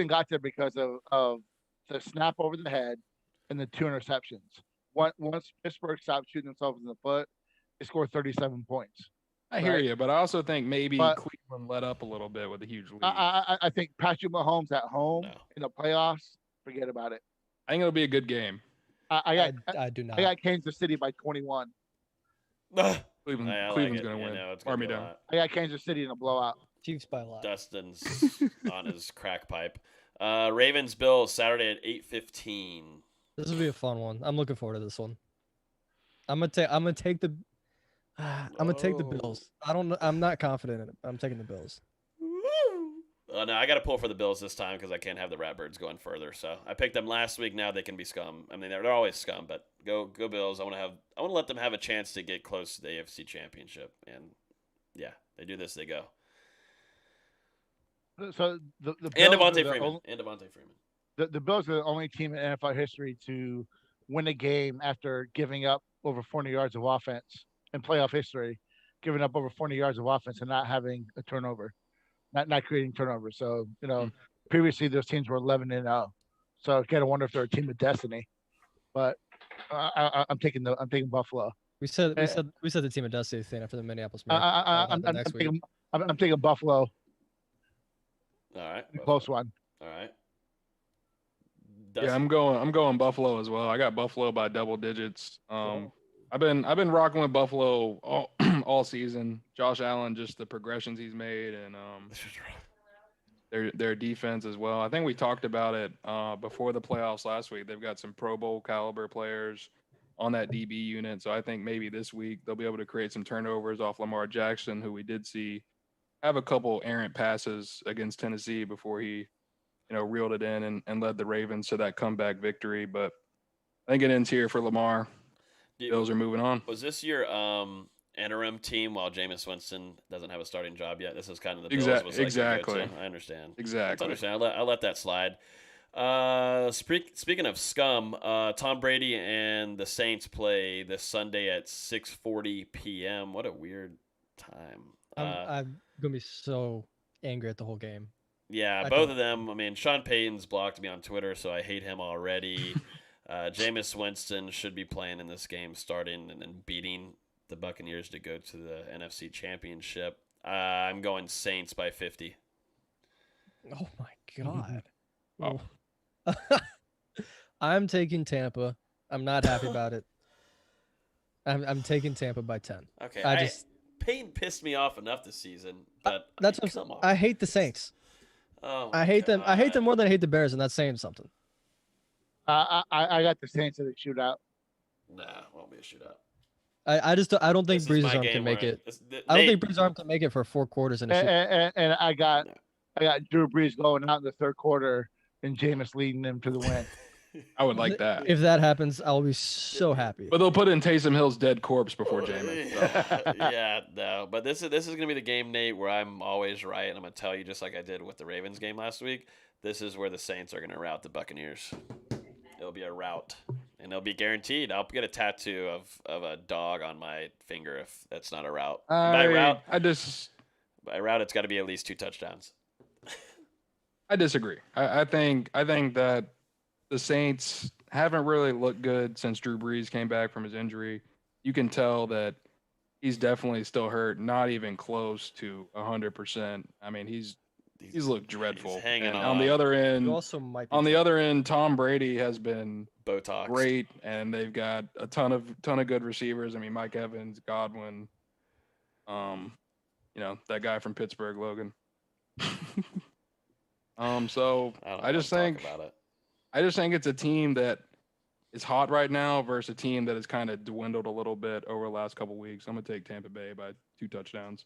got there because of the snap over the head and the 2 interceptions. Once Pittsburgh stopped shooting themselves in the foot, they scored 37 points. I hear right. you, but I also think maybe But- Cleveland let up a little bit with a huge lead. I think Patrick Mahomes at home No. in the playoffs, forget about it. I think it'll be a good game. I I do not. got Kansas City by 21. Cleveland's I like gonna it. win. No, it's Mark gonna me be a down. lot. I got Kansas City in a blowout. Chiefs by a lot. Dustin's on his crack pipe. Ravens Bills Saturday at 8:15. This will be a fun one. I'm looking forward to this one. I'm gonna take the Bills. I don't know. I'm not confident in it. I'm taking the Bills. No, I got to pull for the Bills this time because I can't have the Ratbirds going further. So I picked them last week. Now they can be scum. I mean, they're always scum, but go Bills. I want to let them have a chance to get close to the AFC Championship, and yeah, they do this, they go. So the And Bills are Devontae the Freeman. only- And Devontae Freeman. the Bills are the only team in NFL history to win a game after giving up over 400 yards of offense in playoff history, giving up over 400 yards of offense and not having a turnover, not creating turnovers. So previously those teams were 11-0. So I kind of wonder if they're a team of destiny. But I'm taking Buffalo. We said the team of destiny thing after the Minneapolis Miracle. I'm taking Buffalo. All right. Close one. All right. Yeah, I'm going Buffalo as well. I got Buffalo by double digits. I've been rocking with Buffalo all season. Josh Allen, just the progressions he's made, and their defense as well. I think we talked about it before the playoffs last week. They've got some Pro Bowl caliber players on that DB unit, so I think maybe this week they'll be able to create some turnovers off Lamar Jackson, who we did see have a couple errant passes against Tennessee before he reeled it in and led the Ravens to that comeback victory. But I think it ends here for Lamar. Bills are moving on. Was this your interim team while Jameis Winston doesn't have a starting job yet? This is kind of the Bills. Was Exactly. I understand. Exactly. That's understand. I let that slide. Speaking of scum, Tom Brady and the Saints play this Sunday at 6:40 p.m. What a weird time. I'm gonna be so angry at the whole game. Yeah, both of them. I mean, Sean Payton's blocked me on Twitter, so I hate him already. Jameis Winston should be playing in this game, starting and then beating the Buccaneers to go to the NFC Championship. I'm going Saints by 50. Oh my God. Oh. I'm taking Tampa. I'm not happy about it. I'm taking Tampa by 10. Okay. Payne pissed me off enough this season, but That's I mean, what come on. I hate the Saints. Oh I hate them. I hate them God. more than I hate the Bears, and that's saying something. I got the Saints in the shootout. Nah, won't be a shootout. I don't think This is Breeze's my arm game can make where it. Nate, I don't think Breeze's arm can make it for 4 quarters in a shootout. And I got Drew Brees going out in the third quarter and Jameis leading them to the win. I would like that. If that happens, I'll be so happy. But they'll put in Taysom Hill's dead corpse before Jameis. So. Yeah, no. But this is gonna be the game, Nate, where I'm always right, and I'm gonna tell you just like I did with the Ravens game last week. This is where the Saints are gonna rout the Buccaneers. It'll be a rout, and it'll be guaranteed. I'll get a tattoo of a dog on my finger if that's not a rout. By rout, it's got to be at least 2 touchdowns. I disagree. I think that the Saints haven't really looked good since Drew Brees came back from his injury. You can tell that he's definitely still hurt, not even close to 100%. I mean, he's looked dreadful. He's hanging and on. on the other end, You also might be on the other end, Tom Brady has been Botox. great, and they've got a ton of good receivers. I mean, Mike Evans, Godwin, that guy from Pittsburgh, Logan. So I just think it's a team that is hot right now versus a team that has kind of dwindled a little bit over the last couple weeks. I'm gonna take Tampa Bay by 2 touchdowns.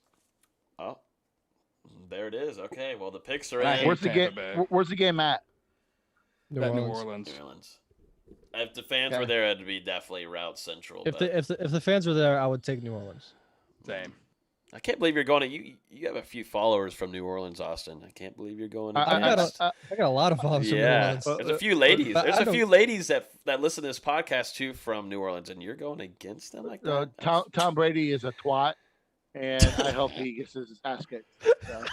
Oh, there it is. Okay, well the picks are I in. hate Where's the Tampa game? Bay. Where's the game at? New New Orleans. Orleans. New Orleans. If the fans Okay. were there, it'd be definitely route central. If but the fans were there, I would take New Orleans. Same. I can't believe you're going to you have a few followers from New Orleans, Austin. I can't believe you're going. I against- I got a lot of followers from New Yeah, Orleans. there's a few ladies. but There's I a few don't- ladies that listen to this podcast too from New Orleans, and you're going against them like that. Tom Brady is a twat, and I hope he gets his ass kicked. So.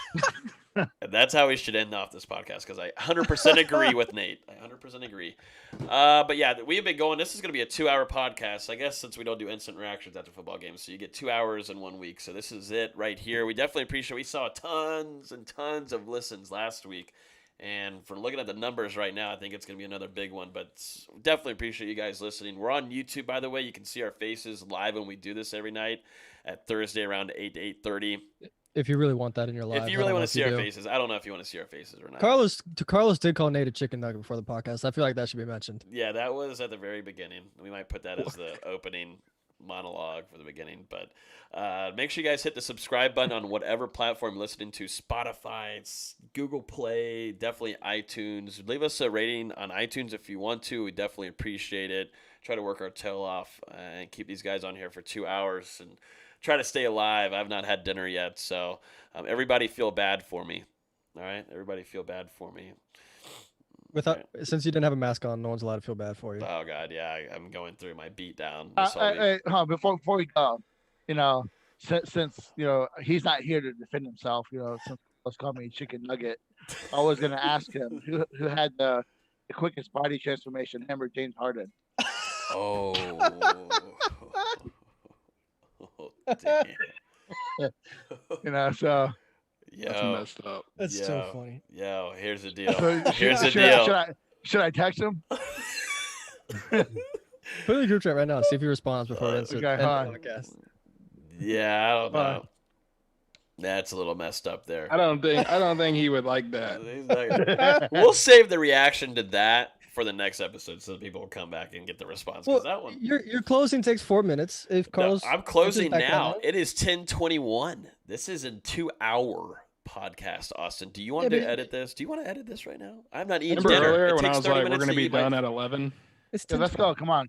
And that's how we should end off this podcast because I 100% agree with Nate. I 100% agree. But yeah, we have been going. This is going to be a 2-hour podcast, I guess, since we don't do instant reactions after football games. So you get 2 hours in 1 week. So this is it right here. We definitely appreciate. We saw tons and tons of listens last week, and for looking at the numbers right now, I think it's going to be another big one. But definitely appreciate you guys listening. We're on YouTube, by the way. You can see our faces live when we do this every night at Thursday around 8 to 8:30. If you really want that in your life. If you really want to see our faces, I don't know if you want to see our faces or not. Carlos did call Nate a chicken nugget before the podcast. I feel like that should be mentioned. Yeah, that was at the very beginning. We might put that as the opening monologue for the beginning. But make sure you guys hit the subscribe button on whatever platform you're listening to. Spotify, Google Play, definitely iTunes. Leave us a rating on iTunes if you want to. We definitely appreciate it. Try to work our tail off and keep these guys on here for 2 hours and try to stay alive. I've not had dinner yet, so everybody feel bad for me. All right, everybody feel bad for me. Since you didn't have a mask on, no one's allowed to feel bad for you. Oh God, yeah, I'm going through my beat down. Before we go, since he's not here to defend himself, since let's call me chicken nugget, I was gonna ask him who had the quickest body transformation, him or James Harden. Oh. Damn. So That's messed up. That's so funny. Yo, here's the deal. So Here's the deal. Should I text him? Put it in the group chat right now. See if he responds before it ends the podcast. Yeah, I don't know. That's a little messed up there. I don't think he would like that. We'll save the reaction to that for the next episode so that people will come back and get the response. Well, that one, your closing takes 4 minutes. If Carlos, I'm closing now. It is 10:21. This is a 2-hour podcast. Austin, do you want to edit this? Do you want to edit this right now? I'm not eating dinner. Earlier when I was like, we're going to be done at 11. Let's go. Come on.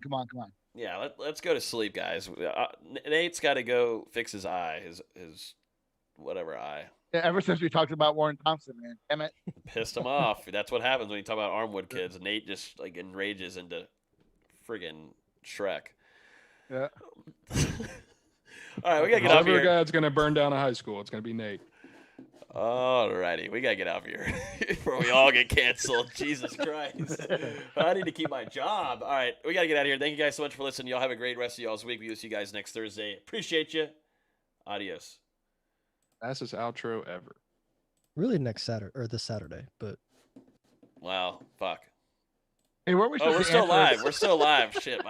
Yeah, let's go to sleep, guys. Nate's got to go fix his eye, his whatever eye. Yeah, ever since we talked about Warren Thompson, man, damn it, pissed him off. That's what happens when you talk about Armwood kids. Nate just like enrages into friggin' Shrek. Yeah. All right, we gotta get off here. Every guy that's gonna burn down a high school, it's gonna be Nate. Alrighty, we gotta get out of here before we all get canceled. Jesus Christ. I need to keep my job. All right, we gotta get out of here. Thank you guys so much for listening. Y'all have a great rest of y'all's week. We will see you guys next Thursday. Appreciate you. Adios. Fastest outro ever. Really next Saturday or this Saturday, but Wow. Fuck. Hey, where are we Oh, supposed we're to still answer- live. We're still live. Shit. My